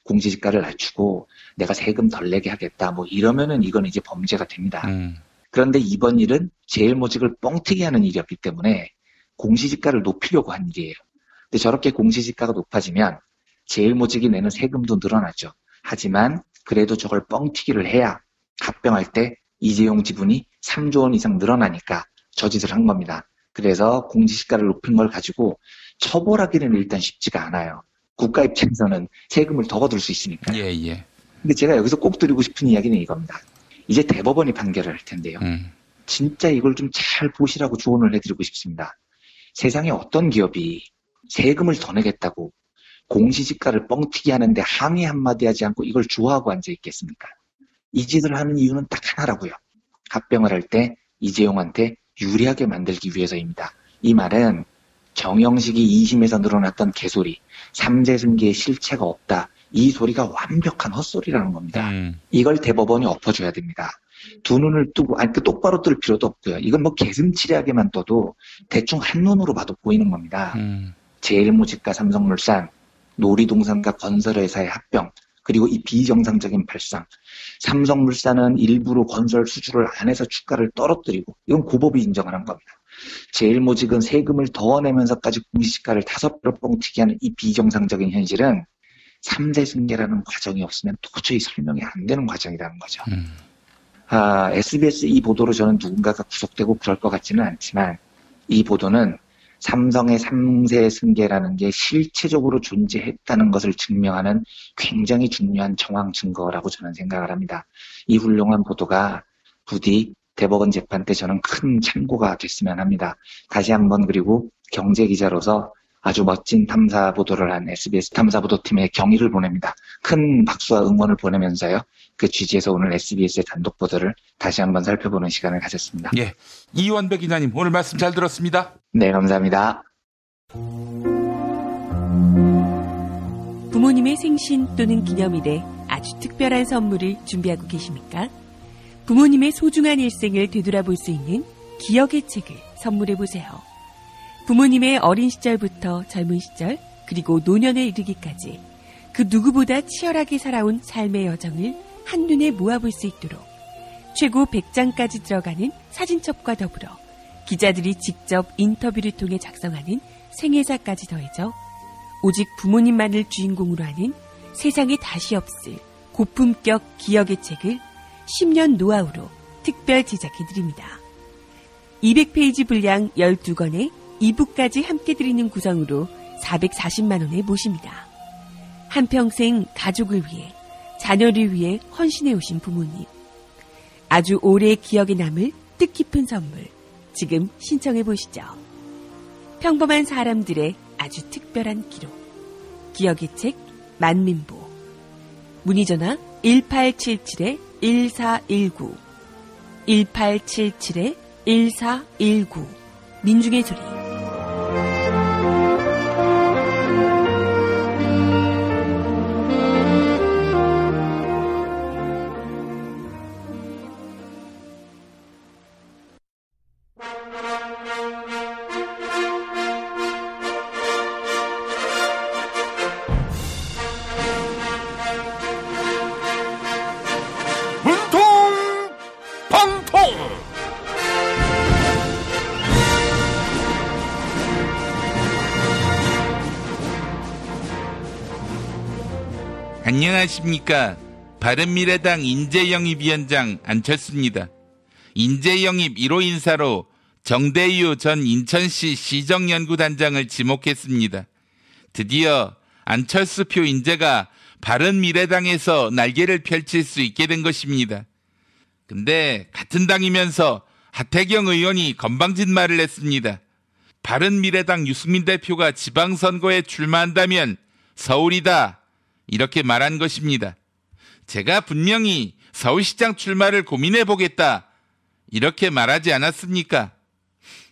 공시지가를 낮추고 내가 세금 덜 내게 하겠다 뭐 이러면은 이건 이제 범죄가 됩니다. 그런데 이번 일은 제일모직을 뻥튀기 하는 일이었기 때문에 공시지가를 높이려고 한 일이에요. 근데 저렇게 공시지가가 높아지면 제일모직이 내는 세금도 늘어나죠. 하지만 그래도 저걸 뻥튀기를 해야 합병할 때 이재용 지분이 3조 원 이상 늘어나니까 저짓을 한 겁니다. 그래서 공시지가를 높인 걸 가지고 처벌하기는 일단 쉽지가 않아요. 국가 입장에서는 세금을 더 거둘 수 있으니까. 근데 제가 여기서 꼭 드리고 싶은 이야기는 이겁니다. 이제 대법원이 판결을 할 텐데요. 진짜 이걸 좀 잘 보시라고 조언을 해드리고 싶습니다. 세상에 어떤 기업이 세금을 더 내겠다고 공시지가를 뻥튀기 하는데 항의 한마디 하지 않고 이걸 좋아하고 앉아있겠습니까? 이 짓을 하는 이유는 딱 하나라고요. 합병을 할 때 이재용한테 유리하게 만들기 위해서입니다. 이 말은 정영식이 2심에서 늘어났던 개소리, 삼재승계의 실체가 없다. 이 소리가 완벽한 헛소리라는 겁니다. 이걸 대법원이 엎어줘야 됩니다. 두 눈을 뜨고, 똑바로 뜰 필요도 없고요. 이건 뭐 개슴치레하게만 떠도 대충 한눈으로 봐도 보이는 겁니다. 제일모직과 삼성물산, 놀이동산과 건설회사의 합병, 그리고 이 비정상적인 발상. 삼성물산은 일부러 건설 수주를 안 해서 주가를 떨어뜨리고, 이건 고법이 인정하는 겁니다. 제일모직은 세금을 더 내면서까지 공시지가를 5배로 뻥튀기 하는 이 비정상적인 현실은 3대 승계라는 과정이 없으면 도저히 설명이 안 되는 과정이라는 거죠. SBS 이 보도로 저는 누군가가 구속되고 그럴 것 같지는 않지만 이 보도는 삼성의 3세 승계라는 게 실체적으로 존재했다는 것을 증명하는 굉장히 중요한 정황 증거라고 저는 생각을 합니다. 이 훌륭한 보도가 부디 대법원 재판 때 저는 큰 참고가 됐으면 합니다. 다시 한번 그리고 경제기자로서 아주 멋진 탐사 보도를 한 SBS 탐사보도팀에 경의를 보냅니다. 큰 박수와 응원을 보내면서요. 그 취지에서 오늘 SBS의 단독 보도를 다시 한번 살펴보는 시간을 가졌습니다. 이원배 기자님 오늘 말씀 잘 들었습니다. 네, 감사합니다. 부모님의 생신 또는 기념일에 아주 특별한 선물을 준비하고 계십니까? 부모님의 소중한 일생을 되돌아볼 수 있는 기억의 책을 선물해보세요. 부모님의 어린 시절부터 젊은 시절 그리고 노년에 이르기까지 그 누구보다 치열하게 살아온 삶의 여정을 한눈에 모아볼 수 있도록 최고 100장까지 들어가는 사진첩과 더불어 기자들이 직접 인터뷰를 통해 작성하는 생애사까지 더해져 오직 부모님만을 주인공으로 하는 세상에 다시 없을 고품격 기억의 책을 10년 노하우로 특별 제작해드립니다. 200페이지 분량 12권에 2부까지 함께 드리는 구성으로 440만 원에 모십니다. 한평생 가족을 위해 자녀를 위해 헌신해 오신 부모님. 아주 오래 기억에 남을 뜻깊은 선물 지금 신청해 보시죠. 평범한 사람들의 아주 특별한 기록. 기억의 책 만민보. 문의전화 1877-1419 1877-1419 민중의 소리. 안녕하십니까. 바른미래당 인재영입위원장 안철수입니다. 인재영입 1호 인사로 정대유 전 인천시 시정연구단장을 지목했습니다. 드디어 안철수표 인재가 바른미래당에서 날개를 펼칠 수 있게 된 것입니다. 근데 같은 당이면서 하태경 의원이 건방진 말을 했습니다. 바른미래당 유승민 대표가 지방선거에 출마한다면 서울이다, 이렇게 말한 것입니다. 제가 분명히 서울시장 출마를 고민해보겠다, 이렇게 말하지 않았습니까?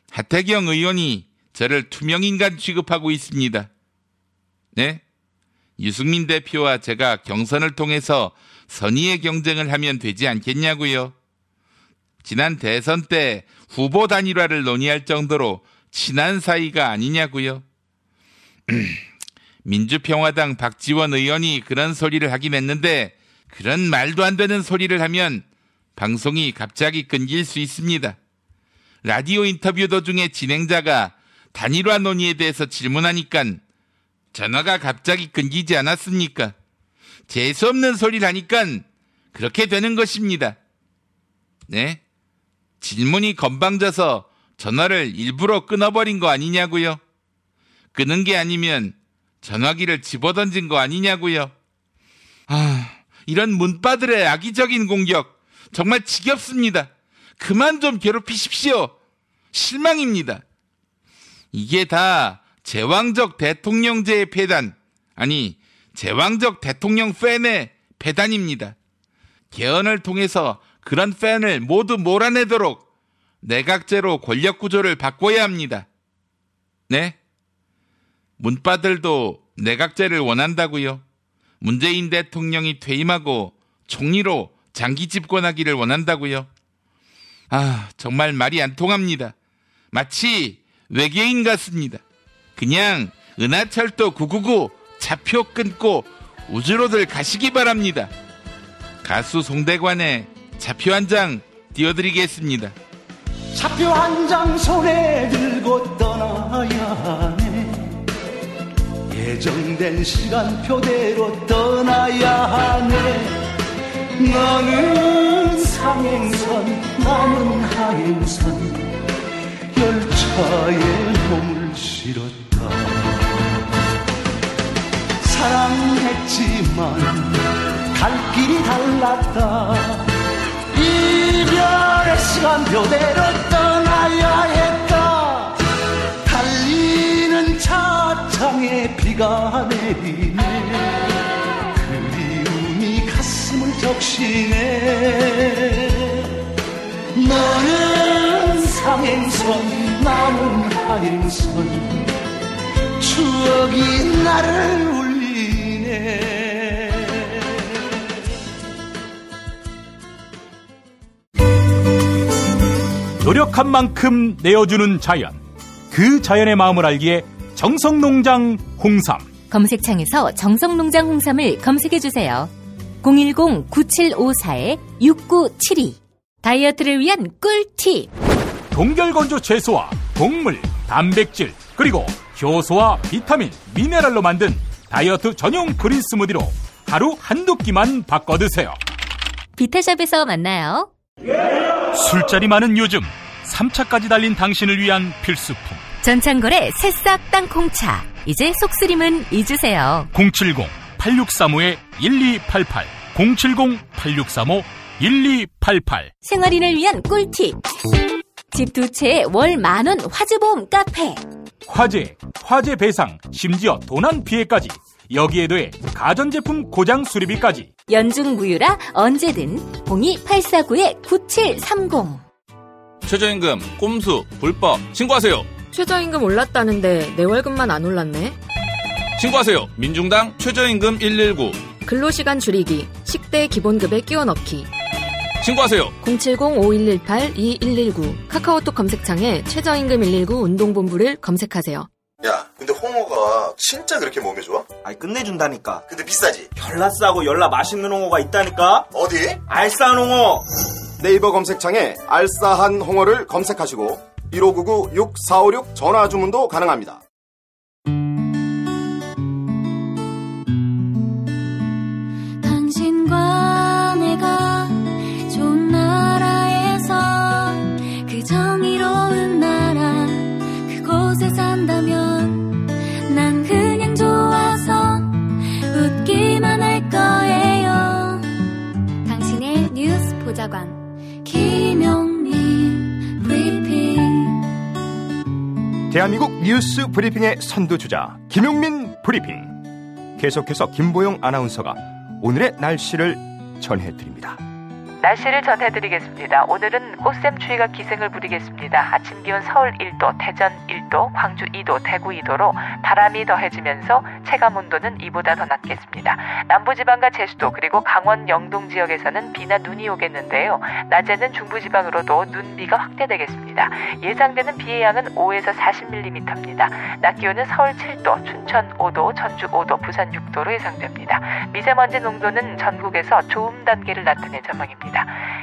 하태경 의원이 저를 투명인간 취급하고 있습니다. 네? 유승민 대표와 제가 경선을 통해서 선의의 경쟁을 하면 되지 않겠냐고요. 지난 대선 때 후보 단일화를 논의할 정도로 친한 사이가 아니냐고요. 민주평화당 박지원 의원이 그런 소리를 하긴 했는데 그런 말도 안 되는 소리를 하면 방송이 갑자기 끊길 수 있습니다. 라디오 인터뷰 도중에 진행자가 단일화 논의에 대해서 질문하니까 전화가 갑자기 끊기지 않았습니까? 재수없는 소리를 하니까 그렇게 되는 것입니다. 네? 질문이 건방져서 전화를 일부러 끊어버린 거 아니냐고요? 끊은 게 아니면 전화기를 집어던진 거 아니냐고요? 이런 문바들의 악의적인 공격 정말 지겹습니다. 그만 좀 괴롭히십시오. 실망입니다. 이게 다 제왕적 대통령제의 폐단, 아니 제왕적 대통령 팬의 배단입니다. 개헌을 통해서 그런 팬을 모두 몰아내도록 내각제로 권력구조를 바꿔야 합니다. 네? 문바들도 내각제를 원한다고요? 문재인 대통령이 퇴임하고 총리로 장기 집권하기를 원한다고요? 정말 말이 안 통합니다. 마치 외계인 같습니다. 그냥 은하철도 999 좌표 끊고 우주로들 가시기 바랍니다. 가수 송대관의 좌표 한 장 띄워드리겠습니다. 좌표 한 장 손에 들고 떠나야 하네. 예정된 시간표대로 떠나야 하네. 너는 상행선, 나는 하행선, 열차에 몸을 실었다. 사랑했지만 갈 길이 달랐다. 이별의 시간표대로 떠나야 했다. 달리는 차창에 비가 내리네. 그리움이 가슴을 적시네. 너는 상행선, 나는 하행선, 추억이 나를 울리네. 노력한 만큼 내어주는 자연, 그 자연의 마음을 알기에 정성농장 홍삼. 검색창에서 정성농장 홍삼을 검색해주세요. 010-9754-6972. 다이어트를 위한 꿀팁. 동결건조 채소와 곡물, 단백질, 그리고 효소와 비타민, 미네랄로 만든 다이어트 전용 그린 스무디로 하루 한두 끼만 바꿔 드세요. 비타샵에서 만나요. 술자리 많은 요즘 3차까지 달린 당신을 위한 필수품. 전창걸의 새싹 땅콩차. 이제 속쓰림은 잊으세요. 070-8635-1288 070-8635-1288. 생활인을 위한 꿀팁. 집 두 채에 월 10,000원 화재보험 카페. 화재 배상, 심지어 도난 피해까지. 여기에 더해 가전제품 고장 수리비까지. 연중 무휴라 언제든 02849-9730. 최저임금, 꼼수, 불법 신고하세요. 최저임금 올랐다는데 내 월급만 안 올랐네. 신고하세요. 민중당 최저임금 119. 근로시간 줄이기, 식대 기본급에 끼워 넣기. 신고하세요. 070-5118-2119 카카오톡 검색창에 최저임금 119 운동본부를 검색하세요. 야, 근데 홍어가 진짜 그렇게 몸에 좋아? 아니 끝내준다니까. 근데 비싸지? 열나 싸고 열나 맛있는 홍어가 있다니까. 어디? 알싸한 홍어. 네이버 검색창에 알싸한 홍어를 검색하시고 1599-6456 전화 주문도 가능합니다. 당신과 내가 좋은 나라에서 대한민국 뉴스 브리핑의 선두주자 김용민 브리핑. 계속해서 김보영 아나운서가 오늘의 날씨를 전해드립니다. 날씨를 전해드리겠습니다. 오늘은 꽃샘추위가 기승을 부리겠습니다. 아침 기온 서울 1도, 대전 1도, 광주 2도, 대구 2도로 바람이 더해지면서 체감 온도는 이보다 더 낮겠습니다. 남부지방과 제주도 그리고 강원 영동 지역에서는 비나 눈이 오겠는데요. 낮에는 중부지방으로도 눈비가 확대되겠습니다. 예상되는 비의 양은 5에서 40mm입니다. 낮 기온은 서울 7도, 춘천 5도, 전주 5도, 부산 6도로 예상됩니다. 미세먼지 농도는 전국에서 좋음 단계를 나타낼 전망입니다.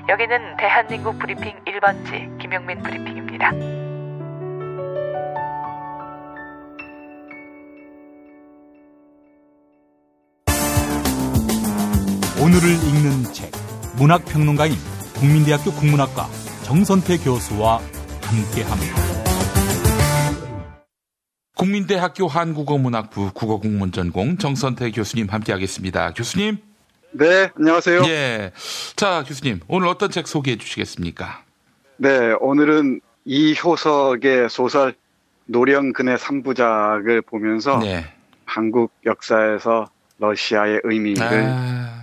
여기는 대한민국 브리핑 1번지 김용민 브리핑입니다. 오늘을 읽는 책, 문학평론가인 국민대학교 국문학과 정선태 교수와 함께합니다. 국민대학교 한국어문학부 국어국문전공 정선태 교수님 함께하겠습니다. 교수님. 네, 안녕하세요. 예. 자, 교수님, 오늘 어떤 책 소개해 주시겠습니까? 네, 오늘은 이효석의 소설 노령근의 3부작을 보면서 한국 역사에서 러시아의 의미를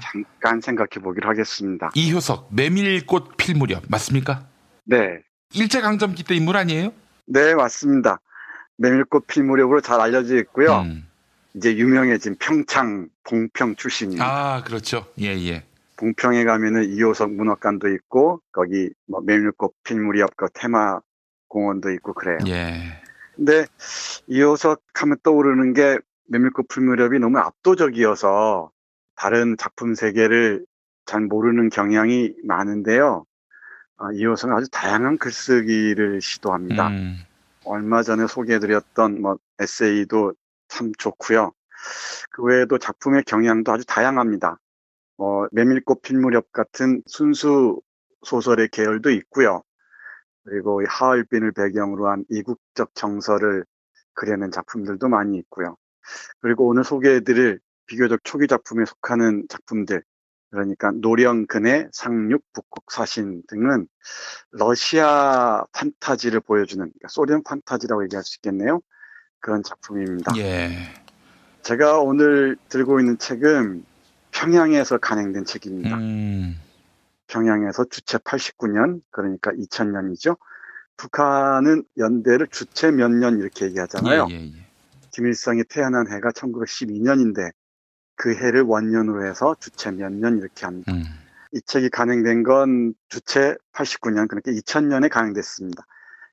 잠깐 생각해 보기로 하겠습니다. 이효석, 메밀꽃 필 무렵 맞습니까? 네. 일제강점기 때 인물 아니에요? 네, 맞습니다. 메밀꽃 필 무렵으로 잘 알려져 있고요. 이제 유명해진 평창 봉평 출신이에요. 아, 그렇죠. 예, 예. 봉평에 가면은 이효석 문학관도 있고, 거기 뭐 메밀꽃 필 무렵 그 테마 공원도 있고 그래요. 예. 근데 이효석 하면 떠오르는 게 메밀꽃 필 무렵이 너무 압도적이어서 다른 작품 세계를 잘 모르는 경향이 많은데요. 이효석은 아주 다양한 글쓰기를 시도합니다. 얼마 전에 소개해드렸던 뭐 에세이도 참 좋고요. 그 외에도 작품의 경향도 아주 다양합니다. 메밀꽃 필 무렵 같은 순수 소설의 계열도 있고요. 그리고 하얼빈을 배경으로 한 이국적 정서를 그려낸 작품들도 많이 있고요. 그리고 오늘 소개해드릴 비교적 초기 작품에 속하는 작품들, 그러니까 노령근의 상륙, 북극사신 등은 러시아 판타지를 보여주는, 그러니까 소련 판타지라고 얘기할 수 있겠네요. 그런 작품입니다. 예. 제가 오늘 들고 있는 책은 평양에서 간행된 책입니다. 평양에서 주체 89년, 그러니까 2000년이죠. 북한은 연대를 주체 몇 년 이렇게 얘기하잖아요. 김일성이 태어난 해가 1912년인데 그 해를 원년으로 해서 주체 몇 년 이렇게 합니다. 이 책이 간행된 건 주체 89년, 그러니까 2000년에 간행됐습니다.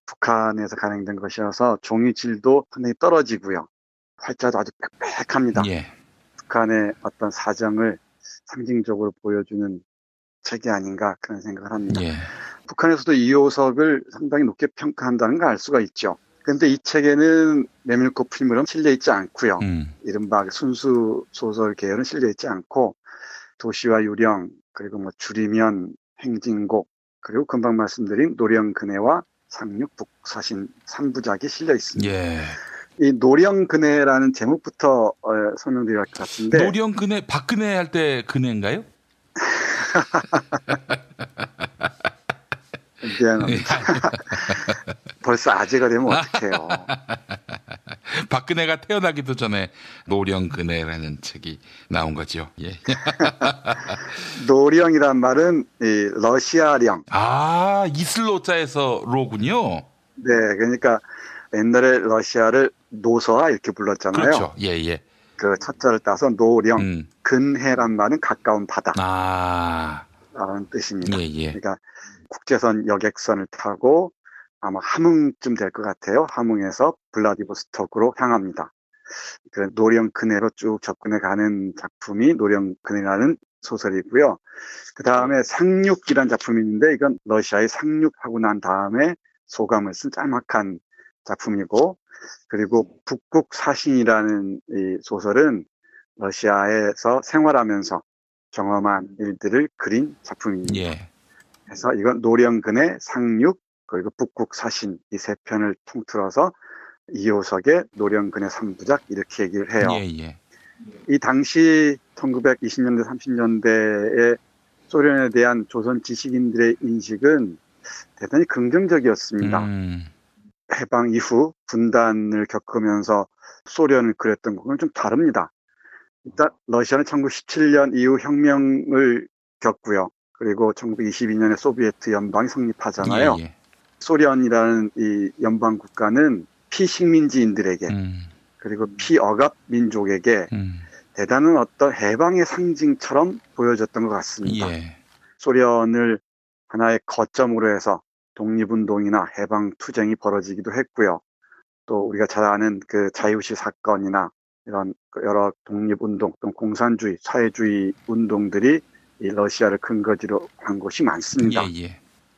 북한에서 간행된 것이어서 종이질도 상당히 떨어지고요. 활자도 아주 빽빽합니다. 북한의 어떤 사정을 상징적으로 보여주는 책이 아닌가 그런 생각을 합니다. 북한에서도 이효석을 상당히 높게 평가한다는 걸 알 수가 있죠. 그런데 이 책에는 메밀꽃 필 무렵 실려있지 않고요. 이른바 순수 소설 계열은 실려있지 않고 도시와 유령, 그리고 뭐 주리면, 행진곡, 그리고 금방 말씀드린 노령근해와 상륙, 북사신 3부작이 실려 있습니다. 이 노령근해라는 제목부터 설명드려야 할 것 같은데. 노령근해, 박근혜 할 때 근해인가요? 미안합니다. 벌써 아재가 되면 어떡해요. 박근혜가 태어나기도 전에 노령근해라는 책이 나온 거죠. 예. 노령이란 말은 이 러시아령. 아, 이슬로자에서 로군요. 네, 그러니까 옛날에 러시아를 노서아 이렇게 불렀잖아요. 그렇죠. 예, 예. 그 첫자를 따서 노령. 근해란 말은 가까운 바다. 라는 뜻입니다. 예, 예. 그러니까 국제선 여객선을 타고 아마 함흥쯤 될 것 같아요. 함흥에서 블라디보스톡으로 향합니다. 그 노령근해로 쭉 접근해 가는 작품이 노령근해라는 소설이고요. 그 다음에 상륙이라는 작품이 있는데 이건 러시아에 상륙하고 난 다음에 소감을 쓴 짤막한 작품이고, 그리고 북극사신이라는 이 소설은 러시아에서 생활하면서 경험한 일들을 그린 작품입니다. 그래서 이건 노령근해, 상륙, 그리고 북극사신 이 세 편을 통틀어서 이효석의 노령근해 3부작 이렇게 얘기를 해요. 이 당시 1920년대, 30년대에 소련에 대한 조선 지식인들의 인식은 대단히 긍정적이었습니다. 해방 이후 분단을 겪으면서 소련을 그렸던 것과는 좀 다릅니다. 일단 러시아는 1917년 이후 혁명을 겪고요. 그리고 1922년에 소비에트 연방이 성립하잖아요. 소련이라는 이 연방 국가는 피식민지인들에게 그리고 피억압 민족에게 대단한 어떤 해방의 상징처럼 보여졌던 것 같습니다. 소련을 하나의 거점으로 해서 독립운동이나 해방투쟁이 벌어지기도 했고요. 또 우리가 잘 아는 그 자유시 사건이나 이런 여러 독립운동 또는 공산주의, 사회주의 운동들이 이 러시아를 근거지로 한 곳이 많습니다.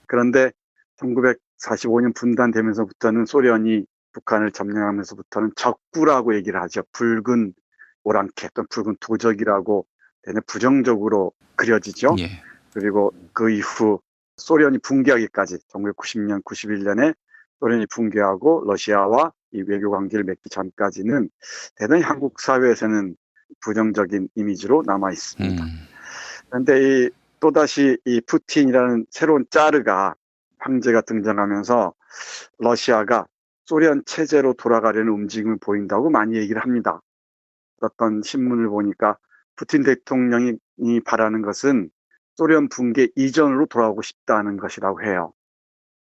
그런데 1945년 분단되면서부터는 소련이 북한을 점령하면서부터는 적구라고 얘기를 하죠. 붉은 오랑캐 또는 붉은 도적이라고 되는 부정적으로 그려지죠. 그리고 그 이후 소련이 붕괴하기까지 1990년, 91년에 소련이 붕괴하고 러시아와 이 외교 관계를 맺기 전까지는 대단히 한국 사회에서는 부정적인 이미지로 남아 있습니다. 그런데 또다시 이 푸틴이라는 새로운 짜르가 황제가 등장하면서 러시아가 소련 체제로 돌아가려는 움직임을 보인다고 많이 얘기를 합니다. 어떤 신문을 보니까 푸틴 대통령이 바라는 것은 소련 붕괴 이전으로 돌아오고 싶다는 것이라고 해요.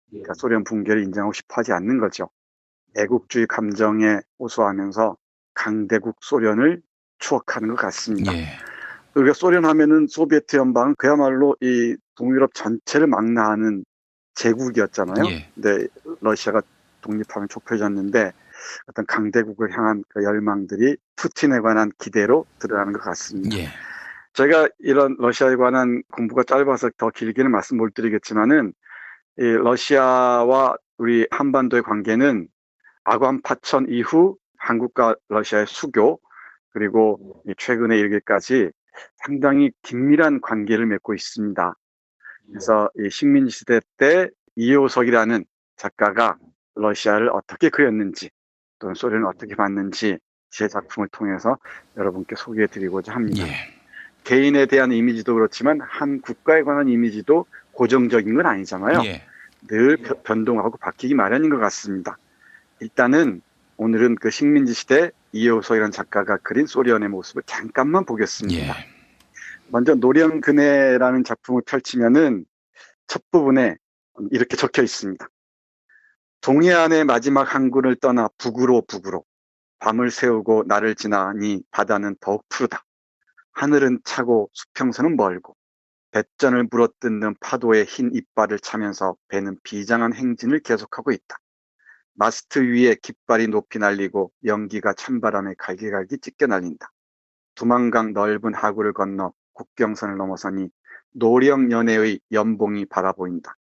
그러니까 소련 붕괴를 인정하고 싶어 하지 않는 거죠. 애국주의 감정에 호소하면서 강대국 소련을 추억하는 것 같습니다. 우리가 소련 하면은 소비에트 연방은 그야말로 이 동유럽 전체를 망라하는 제국이었잖아요. 근데 러시아가 독립하면 좁혀졌는데 어떤 강대국을 향한 그 열망들이 푸틴에 관한 기대로 드러나는 것 같습니다. 제가 이런 러시아에 관한 공부가 짧아서 더 길게는 말씀 못 드리겠지만은 이 러시아와 우리 한반도의 관계는 아관 파천 이후 한국과 러시아의 수교 그리고 최근에 이르기까지 상당히 긴밀한 관계를 맺고 있습니다. 그래서 이 식민지 시대 때 이효석이라는 작가가 러시아를 어떻게 그렸는지 또는 소련을 어떻게 봤는지 제 작품을 통해서 여러분께 소개해드리고자 합니다. 개인에 대한 이미지도 그렇지만 한 국가에 관한 이미지도 고정적인 건 아니잖아요. 늘 변동하고 바뀌기 마련인 것 같습니다. 일단은 오늘은 그 식민지 시대 이효석이라는 작가가 그린 소련의 모습을 잠깐만 보겠습니다. 먼저 노령그네라는 작품을 펼치면은 첫 부분에 이렇게 적혀 있습니다. 동해안의 마지막 항구를 떠나 북으로 밤을 새우고 날을 지나니 바다는 더욱 푸르다. 하늘은 차고 수평선은 멀고 배전을 물어뜯는 파도의 흰 이빨을 차면서 배는 비장한 행진을 계속하고 있다. 마스트 위에 깃발이 높이 날리고 연기가 찬바람에 갈기갈기 찢겨 날린다. 두만강 넓은 하구를 건너 국경선을 넘어서니 노령연해의 연봉이 바라보인다.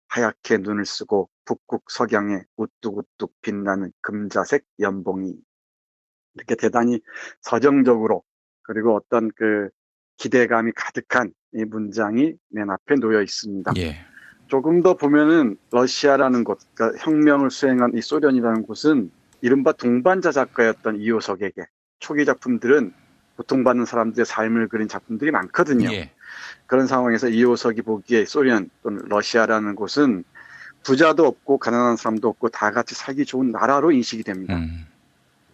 하얗게 눈을 쓰고 북극 석양에 우뚝우뚝 빛나는 금자색 연봉이. 이렇게 대단히 서정적으로 그리고 어떤 그 기대감이 가득한 이 문장이 맨 앞에 놓여 있습니다. 조금 더 보면은 러시아라는 곳, 그러니까 혁명을 수행한 이 소련이라는 곳은 이른바 동반자 작가였던 이효석에게 초기 작품들은 고통받는 사람들의 삶을 그린 작품들이 많거든요. 그런 상황에서 이효석이 보기에 소련 또는 러시아라는 곳은 부자도 없고 가난한 사람도 없고 다 같이 살기 좋은 나라로 인식이 됩니다.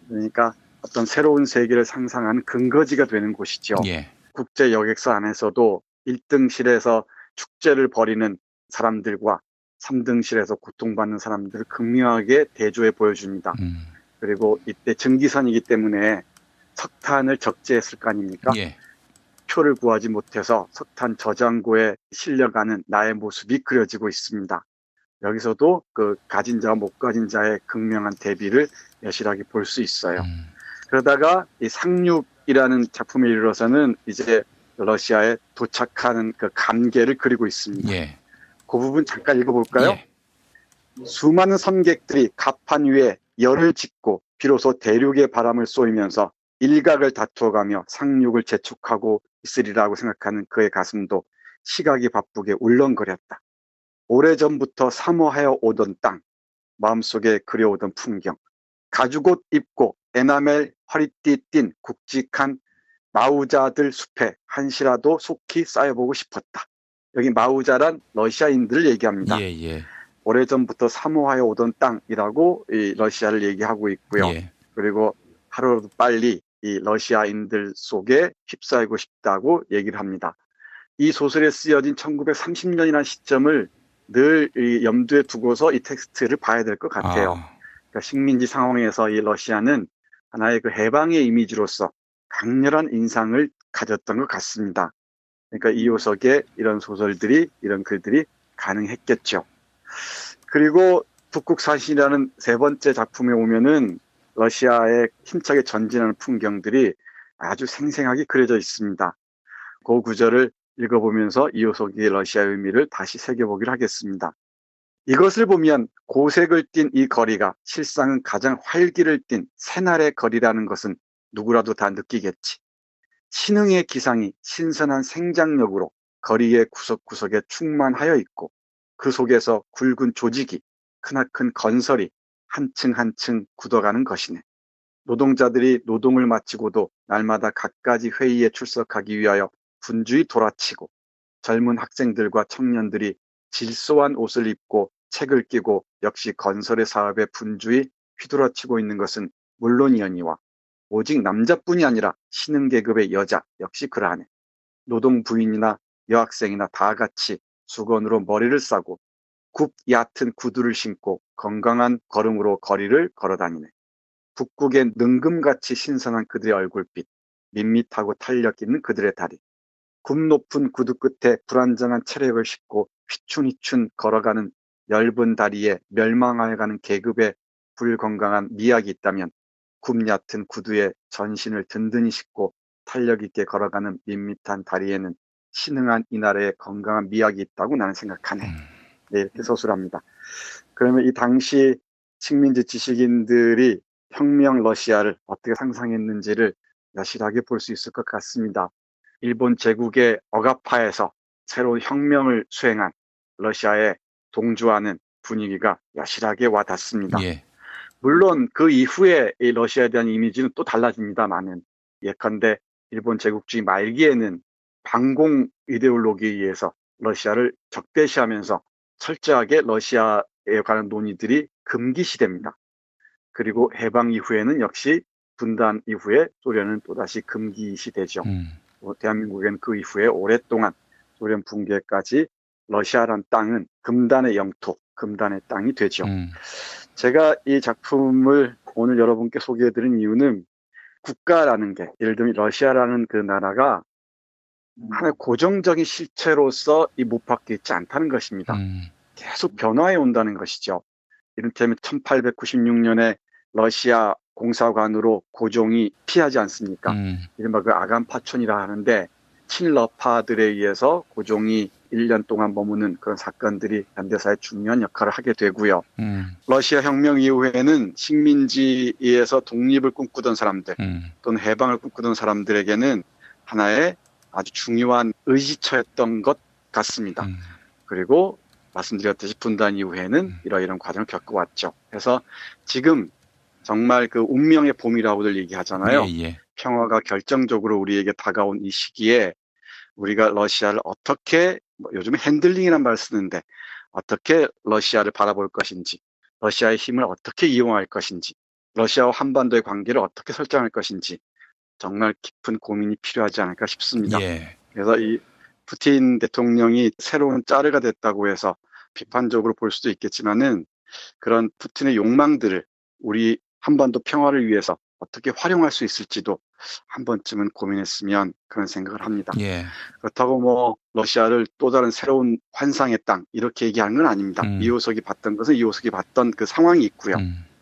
그러니까 어떤 새로운 세계를 상상하는 근거지가 되는 곳이죠. 국제 여객사 안에서도 1등실에서 축제를 벌이는 사람들과 3등실에서 고통받는 사람들을 극명하게 대조해 보여줍니다. 그리고 이때 증기선이기 때문에 석탄을 적재했을 거 아닙니까? 표를 구하지 못해서 석탄 저장고에 실려가는 나의 모습이 그려지고 있습니다. 여기서도 그 가진 자와 못 가진 자의 극명한 대비를 여실하게 볼 수 있어요. 그러다가 이 상륙이라는 작품에 이르러서는 이제 러시아에 도착하는 그 감개를 그리고 있습니다. 그 부분 잠깐 읽어볼까요? 수많은 선객들이 갑판 위에 열을 짓고 비로소 대륙의 바람을 쏘이면서 일각을 다투어가며 상륙을 재촉하고 있으리라고 생각하는 그의 가슴도 시각이 바쁘게 울렁거렸다. 오래전부터 사모하여 오던 땅, 마음속에 그려오던 풍경, 가죽옷 입고 에나멜 허리띠 띤 굵직한 마우자들 숲에 한시라도 속히 쌓여보고 싶었다. 여기 마우자란 러시아인들을 얘기합니다. 오래전부터 사모하여 오던 땅이라고 이 러시아를 얘기하고 있고요. 예. 그리고 하루라도 빨리 이 러시아인들 속에 휩싸이고 싶다고 얘기를 합니다. 이 소설에 쓰여진 1930년이라는 시점을 늘 이 염두에 두고서 이 텍스트를 봐야 될 것 같아요. 그러니까 식민지 상황에서 이 러시아는 하나의 그 해방의 이미지로서 강렬한 인상을 가졌던 것 같습니다. 그러니까 이효석의 이런 소설들이, 이런 글들이 가능했겠죠. 그리고 북극사신이라는 세 번째 작품에 오면은 러시아의 힘차게 전진하는 풍경들이 아주 생생하게 그려져 있습니다. 그 구절을 읽어보면서 이효석의 러시아의 의미를 다시 새겨보기로 하겠습니다. 이것을 보면 고색을 띤 이 거리가 실상은 가장 활기를 띤 새날의 거리라는 것은 누구라도 다 느끼겠지. 신흥의 기상이 신선한 생장력으로 거리의 구석구석에 충만하여 있고 그 속에서 굵은 조직이 크나큰 건설이 한층 한층 굳어가는 것이네. 노동자들이 노동을 마치고도 날마다 갖가지 회의에 출석하기 위하여 분주히 돌아치고 젊은 학생들과 청년들이 질소한 옷을 입고 책을 끼고 역시 건설의 사업에 분주히 휘두러치고 있는 것은 물론이언니와 오직 남자뿐이 아니라 신흥계급의 여자 역시 그러하네. 노동 부인이나 여학생이나 다 같이 수건으로 머리를 싸고 굽 얕은 구두를 신고 건강한 걸음으로 거리를 걸어다니네. 북극의 능금같이 신선한 그들의 얼굴빛, 밋밋하고 탄력 있는 그들의 다리, 굽 높은 구두 끝에 불안정한 체력을 싣고 휘춘휘춘 걸어가는 엷은 다리에 멸망하여가는 계급의 불건강한 미학이 있다면 굽 얕은 구두에 전신을 든든히 싣고 탄력 있게 걸어가는 밋밋한 다리에는 신흥한 이 나라의 건강한 미학이 있다고 나는 생각하네. 네, 이렇게 서술합니다. 그러면 이 당시 식민지 지식인들이 혁명 러시아를 어떻게 상상했는지를 여실하게 볼 수 있을 것 같습니다. 일본 제국의 억압하에서 새로운 혁명을 수행한 러시아에 동조하는 분위기가 여실하게 와닿습니다. 예. 물론 그 이후에 이 러시아에 대한 이미지는 또 달라집니다만은 예컨대 일본 제국주의 말기에는 반공 이데올로기에 의해서 러시아를 적대시하면서 철저하게 러시아에 관한 논의들이 금기시됩니다. 그리고 해방 이후에는 역시 분단 이후에 소련은 또다시 금기시되죠. 대한민국에는 그 이후에 오랫동안 소련 붕괴까지 러시아란 땅은 금단의 영토, 금단의 땅이 되죠. 제가 이 작품을 오늘 여러분께 소개해드린 이유는 국가라는 게, 예를 들면 러시아라는 그 나라가 하나의 고정적인 실체로서 못 박혀 있지 않다는 것입니다. 계속 변화해 온다는 것이죠. 이를테면 1896년에 러시아 공사관으로 고종이 피하지 않습니까? 이른바 그 아간 파촌이라 하는데 친러파들에 의해서 고종이 1년 동안 머무는 그런 사건들이 현대사에 중요한 역할을 하게 되고요. 러시아 혁명 이후에는 식민지에서 독립을 꿈꾸던 사람들 또는 해방을 꿈꾸던 사람들에게는 하나의 아주 중요한 의지처였던 것 같습니다. 그리고 말씀드렸듯이 분단 이후에는 이러이러한 과정을 겪어왔죠. 그래서 지금 정말 그 운명의 봄이라고들 얘기하잖아요. 예, 예. 평화가 결정적으로 우리에게 다가온 이 시기에 우리가 러시아를 어떻게, 요즘에 핸들링이라는 말을 쓰는데 어떻게 러시아를 바라볼 것인지, 러시아의 힘을 어떻게 이용할 것인지, 러시아와 한반도의 관계를 어떻게 설정할 것인지 정말 깊은 고민이 필요하지 않을까 싶습니다. 예. 그래서 이 푸틴 대통령이 새로운 짜르가 됐다고 해서 비판적으로 볼 수도 있겠지만은 그런 푸틴의 욕망들을 우리 한반도 평화를 위해서 어떻게 활용할 수 있을지도 한 번쯤은 고민했으면 그런 생각을 합니다. 예. 그렇다고 러시아를 또 다른 새로운 환상의 땅 이렇게 얘기하는 건 아닙니다. 이효석이 봤던 것은 이효석이 봤던 그 상황이 있고요.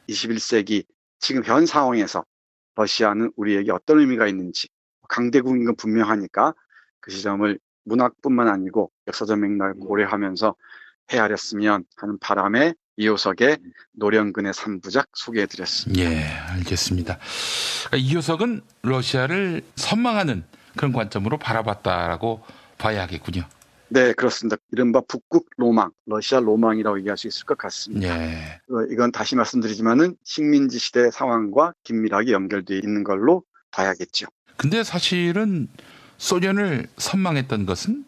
21세기 지금 현 상황에서 러시아는 우리에게 어떤 의미가 있는지 강대국인 건 분명하니까 그 지점을 문학뿐만 아니고 역사적 맥락을 고려하면서 헤아렸으면 하는 바람에 이효석의 노령근의 3부작 소개해드렸습니다. 예, 알겠습니다. 그러니까 이효석은 러시아를 선망하는 그런 관점으로 바라봤다라고 봐야 하겠군요. 네, 그렇습니다. 이른바 북극 로망, 러시아 로망이라고 얘기할 수 있을 것 같습니다. 예. 이건 다시 말씀드리지만은 식민지 시대 상황과 긴밀하게 연결되어 있는 걸로 봐야겠죠. 근데 사실은 소련을 선망했던 것은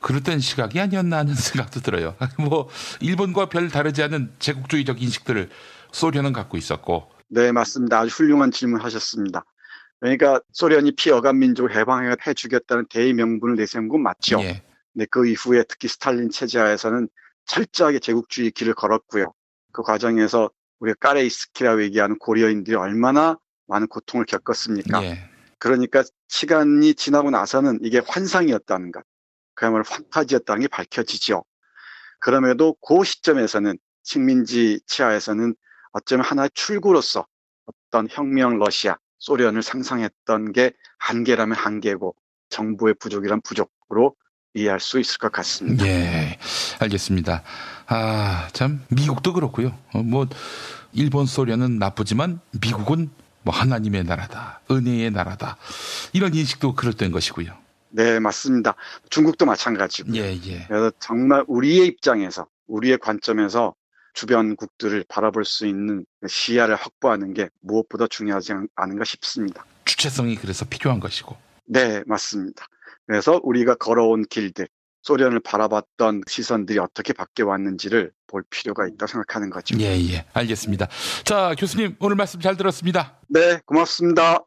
그랬던 시각이 아니었나 하는 생각도 들어요. 뭐 일본과 별 다르지 않은 제국주의적 인식들을 소련은 갖고 있었고. 네, 맞습니다. 아주 훌륭한 질문하셨습니다. 그러니까 소련이 피어간 민족을 해방해 주겠다는 대의 명분을 내세운 건 맞죠. 예. 네, 그 이후에 특히 스탈린 체제하에서는 철저하게 제국주의 길을 걸었고요. 그 과정에서 우리가 까레이스키라고 얘기하는 고려인들이 얼마나 많은 고통을 겪었습니까? 예. 그러니까 시간이 지나고 나서는 이게 환상이었다는 것, 그야말로 판타지였다는 게 밝혀지죠. 그럼에도 그 시점에서는 식민지 치하에서는 어쩌면 하나의 출구로서 어떤 혁명 러시아, 소련을 상상했던 게 한계라면 한계고 정부의 부족이란 부족으로 이해할 수 있을 것 같습니다. 예, 알겠습니다. 참 미국도 그렇고요. 뭐 일본, 소련은 나쁘지만 미국은 뭐 하나님의 나라다, 은혜의 나라다, 이런 인식도 그럴된 것이고요. 네, 맞습니다. 중국도 마찬가지고요. 예. 그래서 정말 우리의 입장에서, 우리의 관점에서 주변국들을 바라볼 수 있는 시야를 확보하는 게 무엇보다 중요하지 않은가 싶습니다. 주체성이 그래서 필요한 것이고. 네, 맞습니다. 그래서 우리가 걸어온 길들, 소련을 바라봤던 시선들이 어떻게 바뀌어 왔는지를 볼 필요가 있다고 생각하는 거죠. 예, 알겠습니다. 자, 교수님 오늘 말씀 잘 들었습니다. 네, 고맙습니다.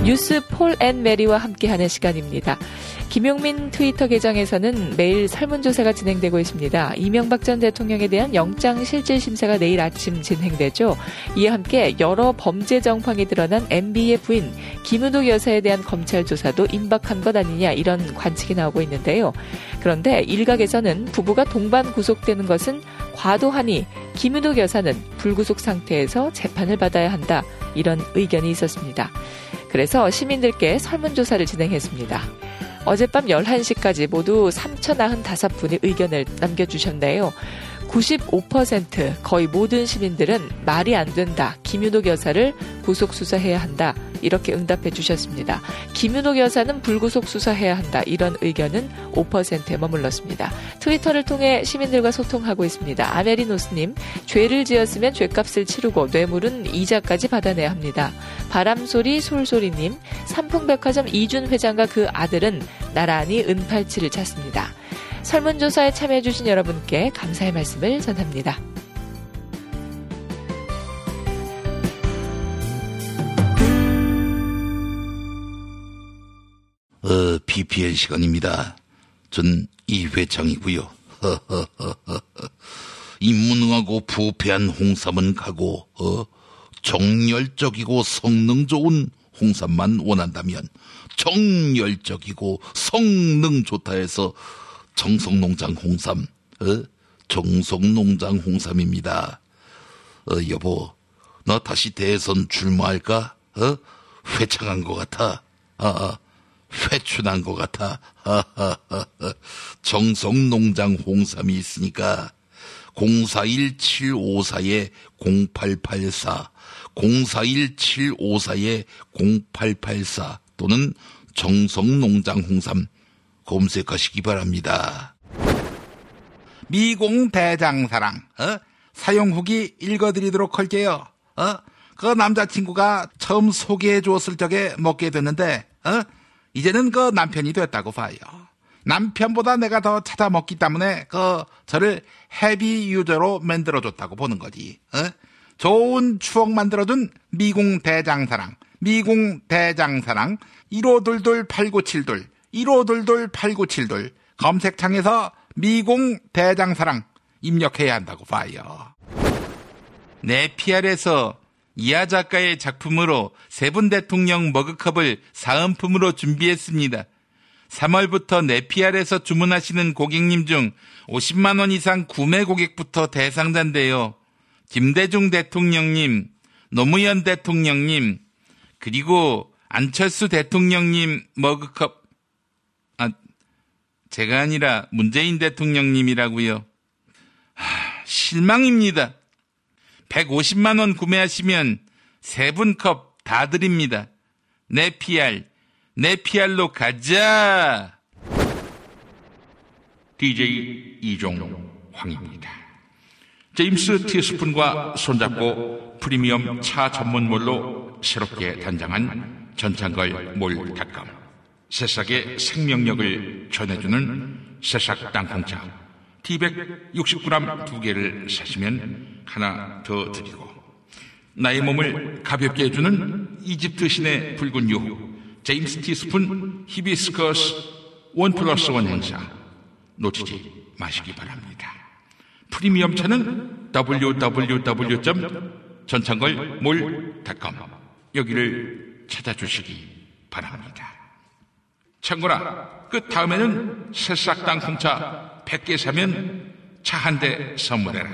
뉴스 폴 앤 메리와 함께하는 시간입니다. 김용민 트위터 계정에서는 매일 설문조사가 진행되고 있습니다. 이명박 전 대통령에 대한 영장실질심사가 내일 아침 진행되죠. 이에 함께 여러 범죄 정황이 드러난 MB의 부인 김은옥 여사에 대한 검찰 조사도 임박한 것 아니냐, 이런 관측이 나오고 있는데요. 그런데 일각에서는 부부가 동반 구속되는 것은 과도하니 김은옥 여사는 불구속 상태에서 재판을 받아야 한다, 이런 의견이 있었습니다. 그래서 시민들께 설문조사를 진행했습니다. 어젯밤 11시까지 모두 3,095분이 의견을 남겨주셨는데요. 95%, 거의 모든 시민들은 말이 안 된다, 김윤옥 여사를 구속 수사해야 한다, 이렇게 응답해 주셨습니다. 김윤옥 여사는 불구속 수사해야 한다, 이런 의견은 5%에 머물렀습니다. 트위터를 통해 시민들과 소통하고 있습니다. 아메리노스님, 죄를 지었으면 죄값을 치르고 뇌물은 이자까지 받아내야 합니다. 바람소리 솔소리님, 삼풍백화점 이준 회장과 그 아들은 나란히 은팔찌를 찼습니다. 설문조사에 참여해주신 여러분께 감사의 말씀을 전합니다. BPN 시간입니다. 전 이회창이고요. 인문응하고 부패한 홍삼은 가고 정열적이고 성능 좋은 홍삼만 원한다면 정열적이고 성능 좋다 해서 정성농장 홍삼, 정성농장 홍삼입니다. 여보, 나 다시 대선 출마할까? 회창한 것 같아. 회춘한 것 같아. 정성농장 홍삼이 있으니까 041754-0884, 041754-0884 또는 정성농장 홍삼 검색하시기 바랍니다. 미공 대장사랑, 사용 후기 읽어드리도록 할게요. 그 남자친구가 처음 소개해 주었을 적에 먹게 됐는데, 이제는 그 남편이 됐다고 봐요. 남편보다 내가 더 찾아 먹기 때문에 저를 헤비 유저로 만들어줬다고 보는 거지. 좋은 추억 만들어준 미공 대장사랑, 미공 대장사랑 1522-8972, 1522-8972 검색창에서 미공 대장사랑 입력해야 한다고 봐요. 네피알에서 이하 작가의 작품으로 세분 대통령 머그컵을 사은품으로 준비했습니다. 3월부터 네피알에서 주문하시는 고객님 중 50만 원 이상 구매 고객부터 대상자인데요. 김대중 대통령님, 노무현 대통령님, 그리고 안철수 대통령님 머그컵, 제가 아니라 문재인 대통령님이라고요. 실망입니다. 150만 원 구매하시면 3분 컵 다 드립니다. 네피알로 가자. DJ 이종황입니다. 제임스 티스푼과 손잡고 프리미엄 차 전문몰로 새롭게 단장한 전창걸 몰닷컴, 새싹의 생명력을 전해주는 새싹 땅콩차 T160g 2개를 사시면 하나 더 드리고, 나의 몸을 가볍게 해주는 이집트 신의 붉은 유 제임스 티스푼 히비스커스 1+1 행사 놓치지 마시기 바랍니다. 프리미엄 차는 www.전창걸몰닷컴 여기를 찾아주시기 바랍니다. 창구나, 그 다음에는 새싹 땅콩차 100개 사면 차 한 대 선물해라.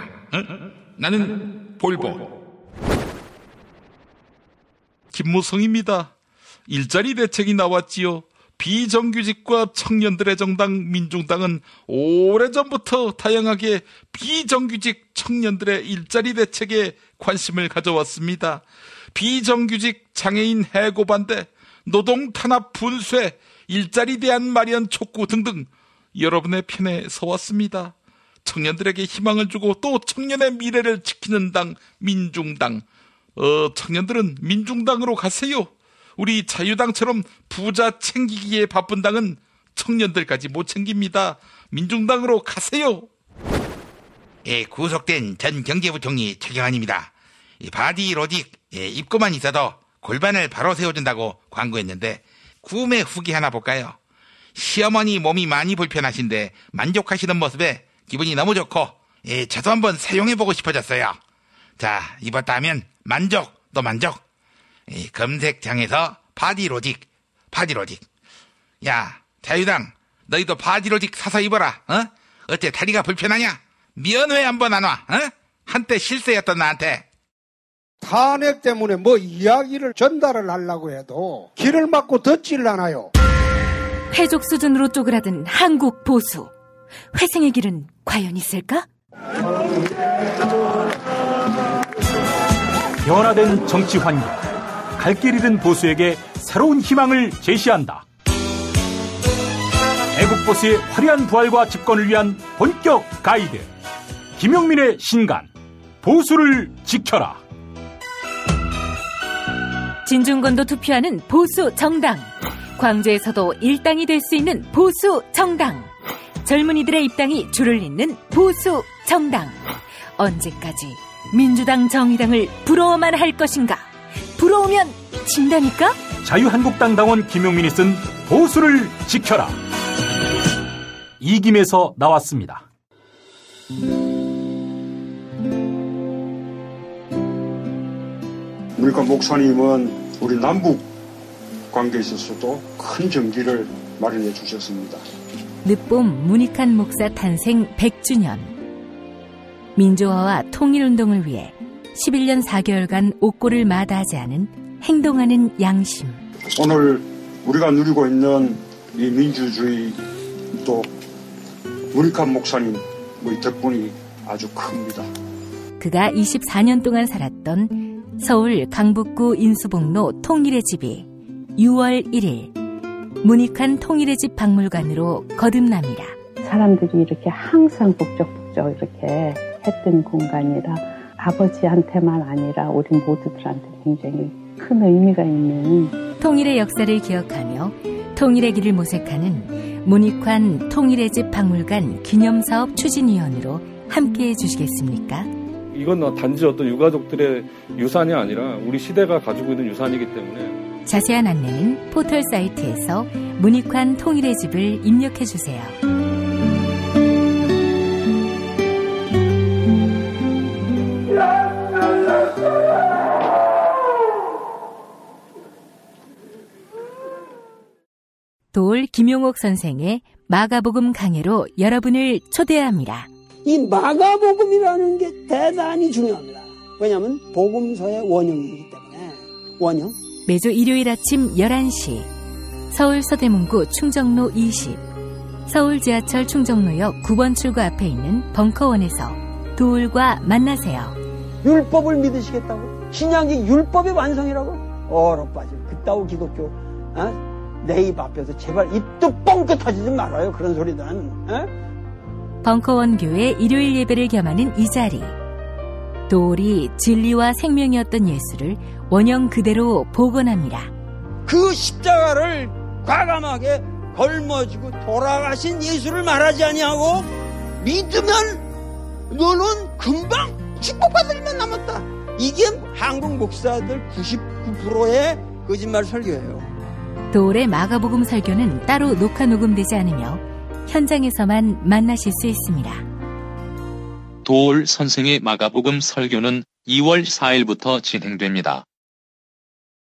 나는 볼보. 김무성입니다. 일자리 대책이 나왔지요. 비정규직과 청년들의 정당 민중당은 오래전부터 다양하게 비정규직 청년들의 일자리 대책에 관심을 가져왔습니다. 비정규직 장애인 해고 반대, 노동 탄압 분쇄, 일자리 대안 마련 촉구 등등 여러분의 편에 서왔습니다. 청년들에게 희망을 주고 또 청년의 미래를 지키는 당 민중당. 청년들은 민중당으로 가세요. 우리 자유당처럼 부자 챙기기에 바쁜 당은 청년들까지 못 챙깁니다. 민중당으로 가세요. 예, 구속된 전 경제부총리 최경환입니다. 바디 로직 입고만 있어도 골반을 바로 세워준다고 광고했는데 구매 후기 하나 볼까요? 시어머니 몸이 많이 불편하신데 만족하시는 모습에 기분이 너무 좋고 저도 한번 사용해보고 싶어졌어요. 자, 입었다 하면 만족 또 만족. 검색창에서 바디로직. 야, 자유당 너희도 바디로직 사서 입어라. 어째 다리가 불편하냐? 면회 한번 안 와? 한때 실세였던 나한테. 탄핵 때문에 뭐 이야기를 전달을 하려고 해도 길을 막고 듣질 않아요. 회족 수준으로 쪼그라든 한국 보수. 회생의 길은 과연 있을까? 변화된 정치 환경, 갈 길 잃은 보수에게 새로운 희망을 제시한다. 애국 보수의 화려한 부활과 집권을 위한 본격 가이드, 김용민의 신간, 보수를 지켜라. 진중권도 투표하는 보수 정당, 광주에서도 일당이 될 수 있는 보수 정당, 젊은이들의 입당이 줄을 잇는 보수 정당. 언제까지 민주당 정의당을 부러워만 할 것인가? 부러우면 진다니까? 자유한국당 당원 김용민이 쓴 보수를 지켜라. 이김에서 나왔습니다. 그러니까 목사님은 우리 남북 관계에 있어서도 큰 정기를 마련해 주셨습니다. 늦봄 문익환 목사 탄생 100주년. 민주화와 통일운동을 위해 11년 4개월간 옥고를 마다하지 않은 행동하는 양심. 오늘 우리가 누리고 있는 이 민주주의 또 문익환 목사님 덕분이 아주 큽니다. 그가 24년 동안 살았던 서울 강북구 인수봉로 통일의 집이 6월 1일 문익환 통일의 집 박물관으로 거듭납니다. 사람들이 이렇게 항상 북적북적 이렇게 했던 공간이라 아버지한테만 아니라 우리 모두들한테 굉장히 큰 의미가 있는 통일의 역사를 기억하며 통일의 길을 모색하는 문익환 통일의 집 박물관 기념사업 추진위원으로 함께해 주시겠습니까? 이건 단지 어떤 유가족들의 유산이 아니라 우리 시대가 가지고 있는 유산이기 때문에 자세한 안내는 포털 사이트에서 문익환 통일의 집을 입력해 주세요. 도올 김용옥 선생의 마가복음 강해로 여러분을 초대합니다. 이 마가복음이라는 게 대단히 중요합니다. 왜냐하면 복음서의 원형이기 때문에. 원형. 매주 일요일 아침 11시 서울 서대문구 충정로 20 서울 지하철 충정로역 9번 출구 앞에 있는 벙커원에서 도울과 만나세요. 율법을 믿으시겠다고? 신약이 율법의 완성이라고? 얼어빠질 그따위 기독교 내 입 앞에서 제발 입도 뻥끗 터지지 말아요. 그런 소리는. 벙커원 교회 일요일 예배를 겸하는 이 자리. 도울이 진리와 생명이었던 예수를 원형 그대로 복원합니다. 그 십자가를 과감하게 걸머지고 돌아가신 예수를 말하지 아니하고 믿으면 너는 금방 축복받을 일만 남았다. 이게 한국 목사들 99%의 거짓말 설교예요. 도올의 마가복음 설교는 따로 녹화 녹음되지 않으며 현장에서만 만나실 수 있습니다. 도올 선생의 마가복음 설교는 2월 4일부터 진행됩니다.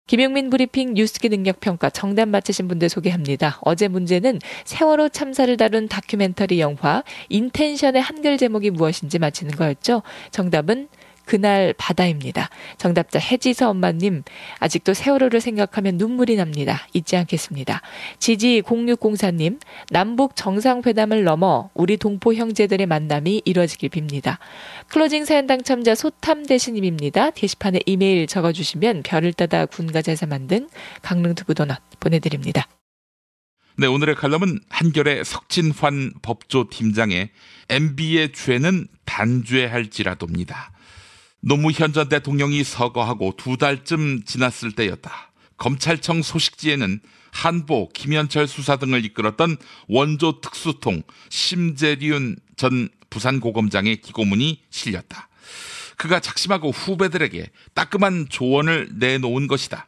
김용민 브리핑 뉴스기 능력평가 정답 맞히신 분들 소개합니다. 어제 문제는 세월호 참사를 다룬 다큐멘터리 영화 인텐션의 한글 제목이 무엇인지 맞히는 거였죠. 정답은 그날 바다입니다. 정답자 해지서 엄마님, 아직도 세월호를 생각하면 눈물이 납니다. 잊지 않겠습니다. 지지 0604님, 남북 정상회담을 넘어 우리 동포 형제들의 만남이 이뤄지길 빕니다. 클로징 사연 당첨자 소탐대신님입니다. 게시판에 이메일 적어주시면 별을 따다 군가자에서 만든 강릉두부 도넛 보내드립니다. 네, 오늘의 칼럼은 한결의 석진환 법조팀장의 MB의 죄는 단죄할지라도입니다. 노무현 전 대통령이 서거하고 2달쯤 지났을 때였다. 검찰청 소식지에는 한보, 김현철 수사 등을 이끌었던 원조 특수통 심재륜 전 부산고검장의 기고문이 실렸다. 그가 작심하고 후배들에게 따끔한 조언을 내놓은 것이다.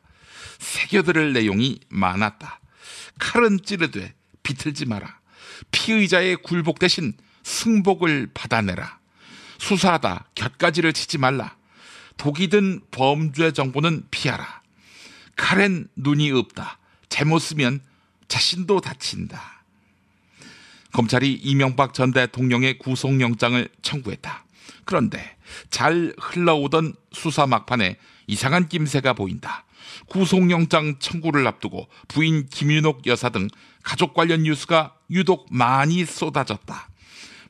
새겨들을 내용이 많았다. 칼은 찌르되 비틀지 마라. 피의자의 굴복 대신 승복을 받아내라. 수사하다 곁가지를 치지 말라. 독이 든 범죄 정보는 피하라. 칼엔 눈이 없다. 잘못 쓰면 자신도 다친다. 검찰이 이명박 전 대통령의 구속영장을 청구했다. 그런데 잘 흘러오던 수사 막판에 이상한 낌새가 보인다. 구속영장 청구를 앞두고 부인 김윤옥 여사 등 가족 관련 뉴스가 유독 많이 쏟아졌다.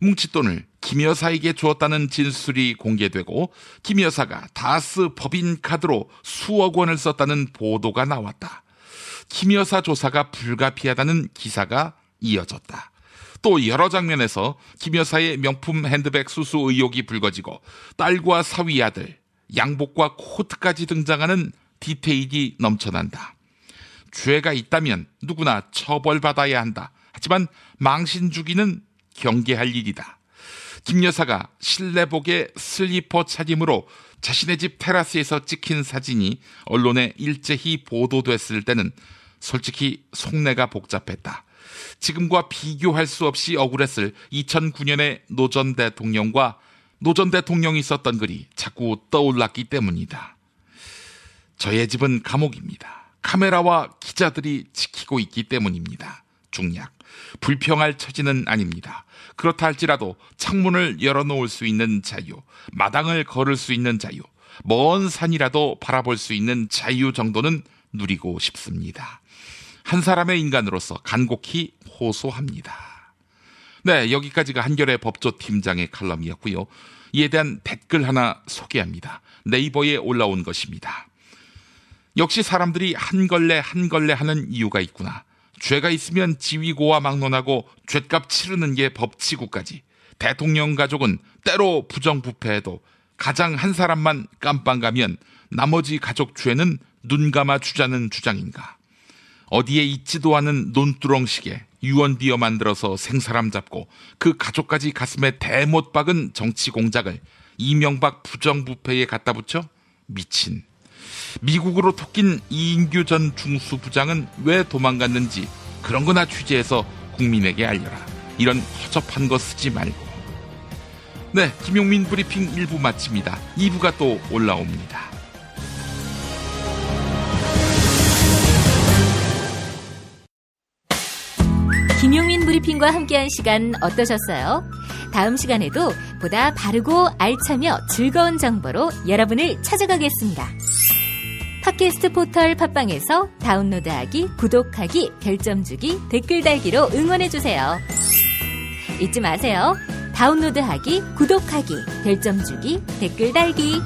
뭉칫돈을 김 여사에게 주었다는 진술이 공개되고 김 여사가 다스 법인카드로 수억 원을 썼다는 보도가 나왔다. 김 여사 조사가 불가피하다는 기사가 이어졌다. 또 여러 장면에서 김 여사의 명품 핸드백 수수 의혹이 불거지고 딸과 사위 아들, 양복과 코트까지 등장하는 디테일이 넘쳐난다. 죄가 있다면 누구나 처벌받아야 한다. 하지만 망신 주기는 경계할 일이다. 김 여사가 실내복에 슬리퍼 차림으로 자신의 집 테라스에서 찍힌 사진이 언론에 일제히 보도됐을 때는 솔직히 속내가 복잡했다. 지금과 비교할 수 없이 억울했을 2009년의 노 전 대통령과 노 전 대통령이 썼던 글이 자꾸 떠올랐기 때문이다. 저의 집은 감옥입니다. 카메라와 기자들이 지키고 있기 때문입니다. 중략. 불평할 처지는 아닙니다. 그렇다 할지라도 창문을 열어놓을 수 있는 자유, 마당을 걸을 수 있는 자유, 먼 산이라도 바라볼 수 있는 자유 정도는 누리고 싶습니다. 한 사람의 인간으로서 간곡히 호소합니다. 네, 여기까지가 한결의 법조팀장의 칼럼이었고요. 이에 대한 댓글 하나 소개합니다. 네이버에 올라온 것입니다. 역시 사람들이 한 걸레 하는 이유가 있구나. 죄가 있으면 지위고와 막론하고 죗값 치르는 게 법치고까지. 대통령 가족은 때로 부정부패해도 가장 한 사람만 깜빵 가면 나머지 가족 죄는 눈 감아 주자는 주장인가. 어디에 있지도 않은 논두렁식에 유언비어 만들어서 생사람 잡고 그 가족까지 가슴에 대못 박은 정치 공작을 이명박 부정부패에 갖다 붙여 미친. 미국으로 토낀 이인규 전 중수부장은 왜 도망갔는지 그런 거나 취재해서 국민에게 알려라. 이런 허접한 거 쓰지 말고. 네, 김용민 브리핑 1부 마칩니다. 2부가 또 올라옵니다. 김용민 브리핑과 함께한 시간 어떠셨어요? 다음 시간에도 보다 바르고 알차며 즐거운 정보로 여러분을 찾아가겠습니다. 팟캐스트 포털 팟빵에서 다운로드하기, 구독하기, 별점 주기, 댓글 달기로 응원해주세요. 잊지 마세요. 다운로드하기, 구독하기, 별점 주기, 댓글 달기.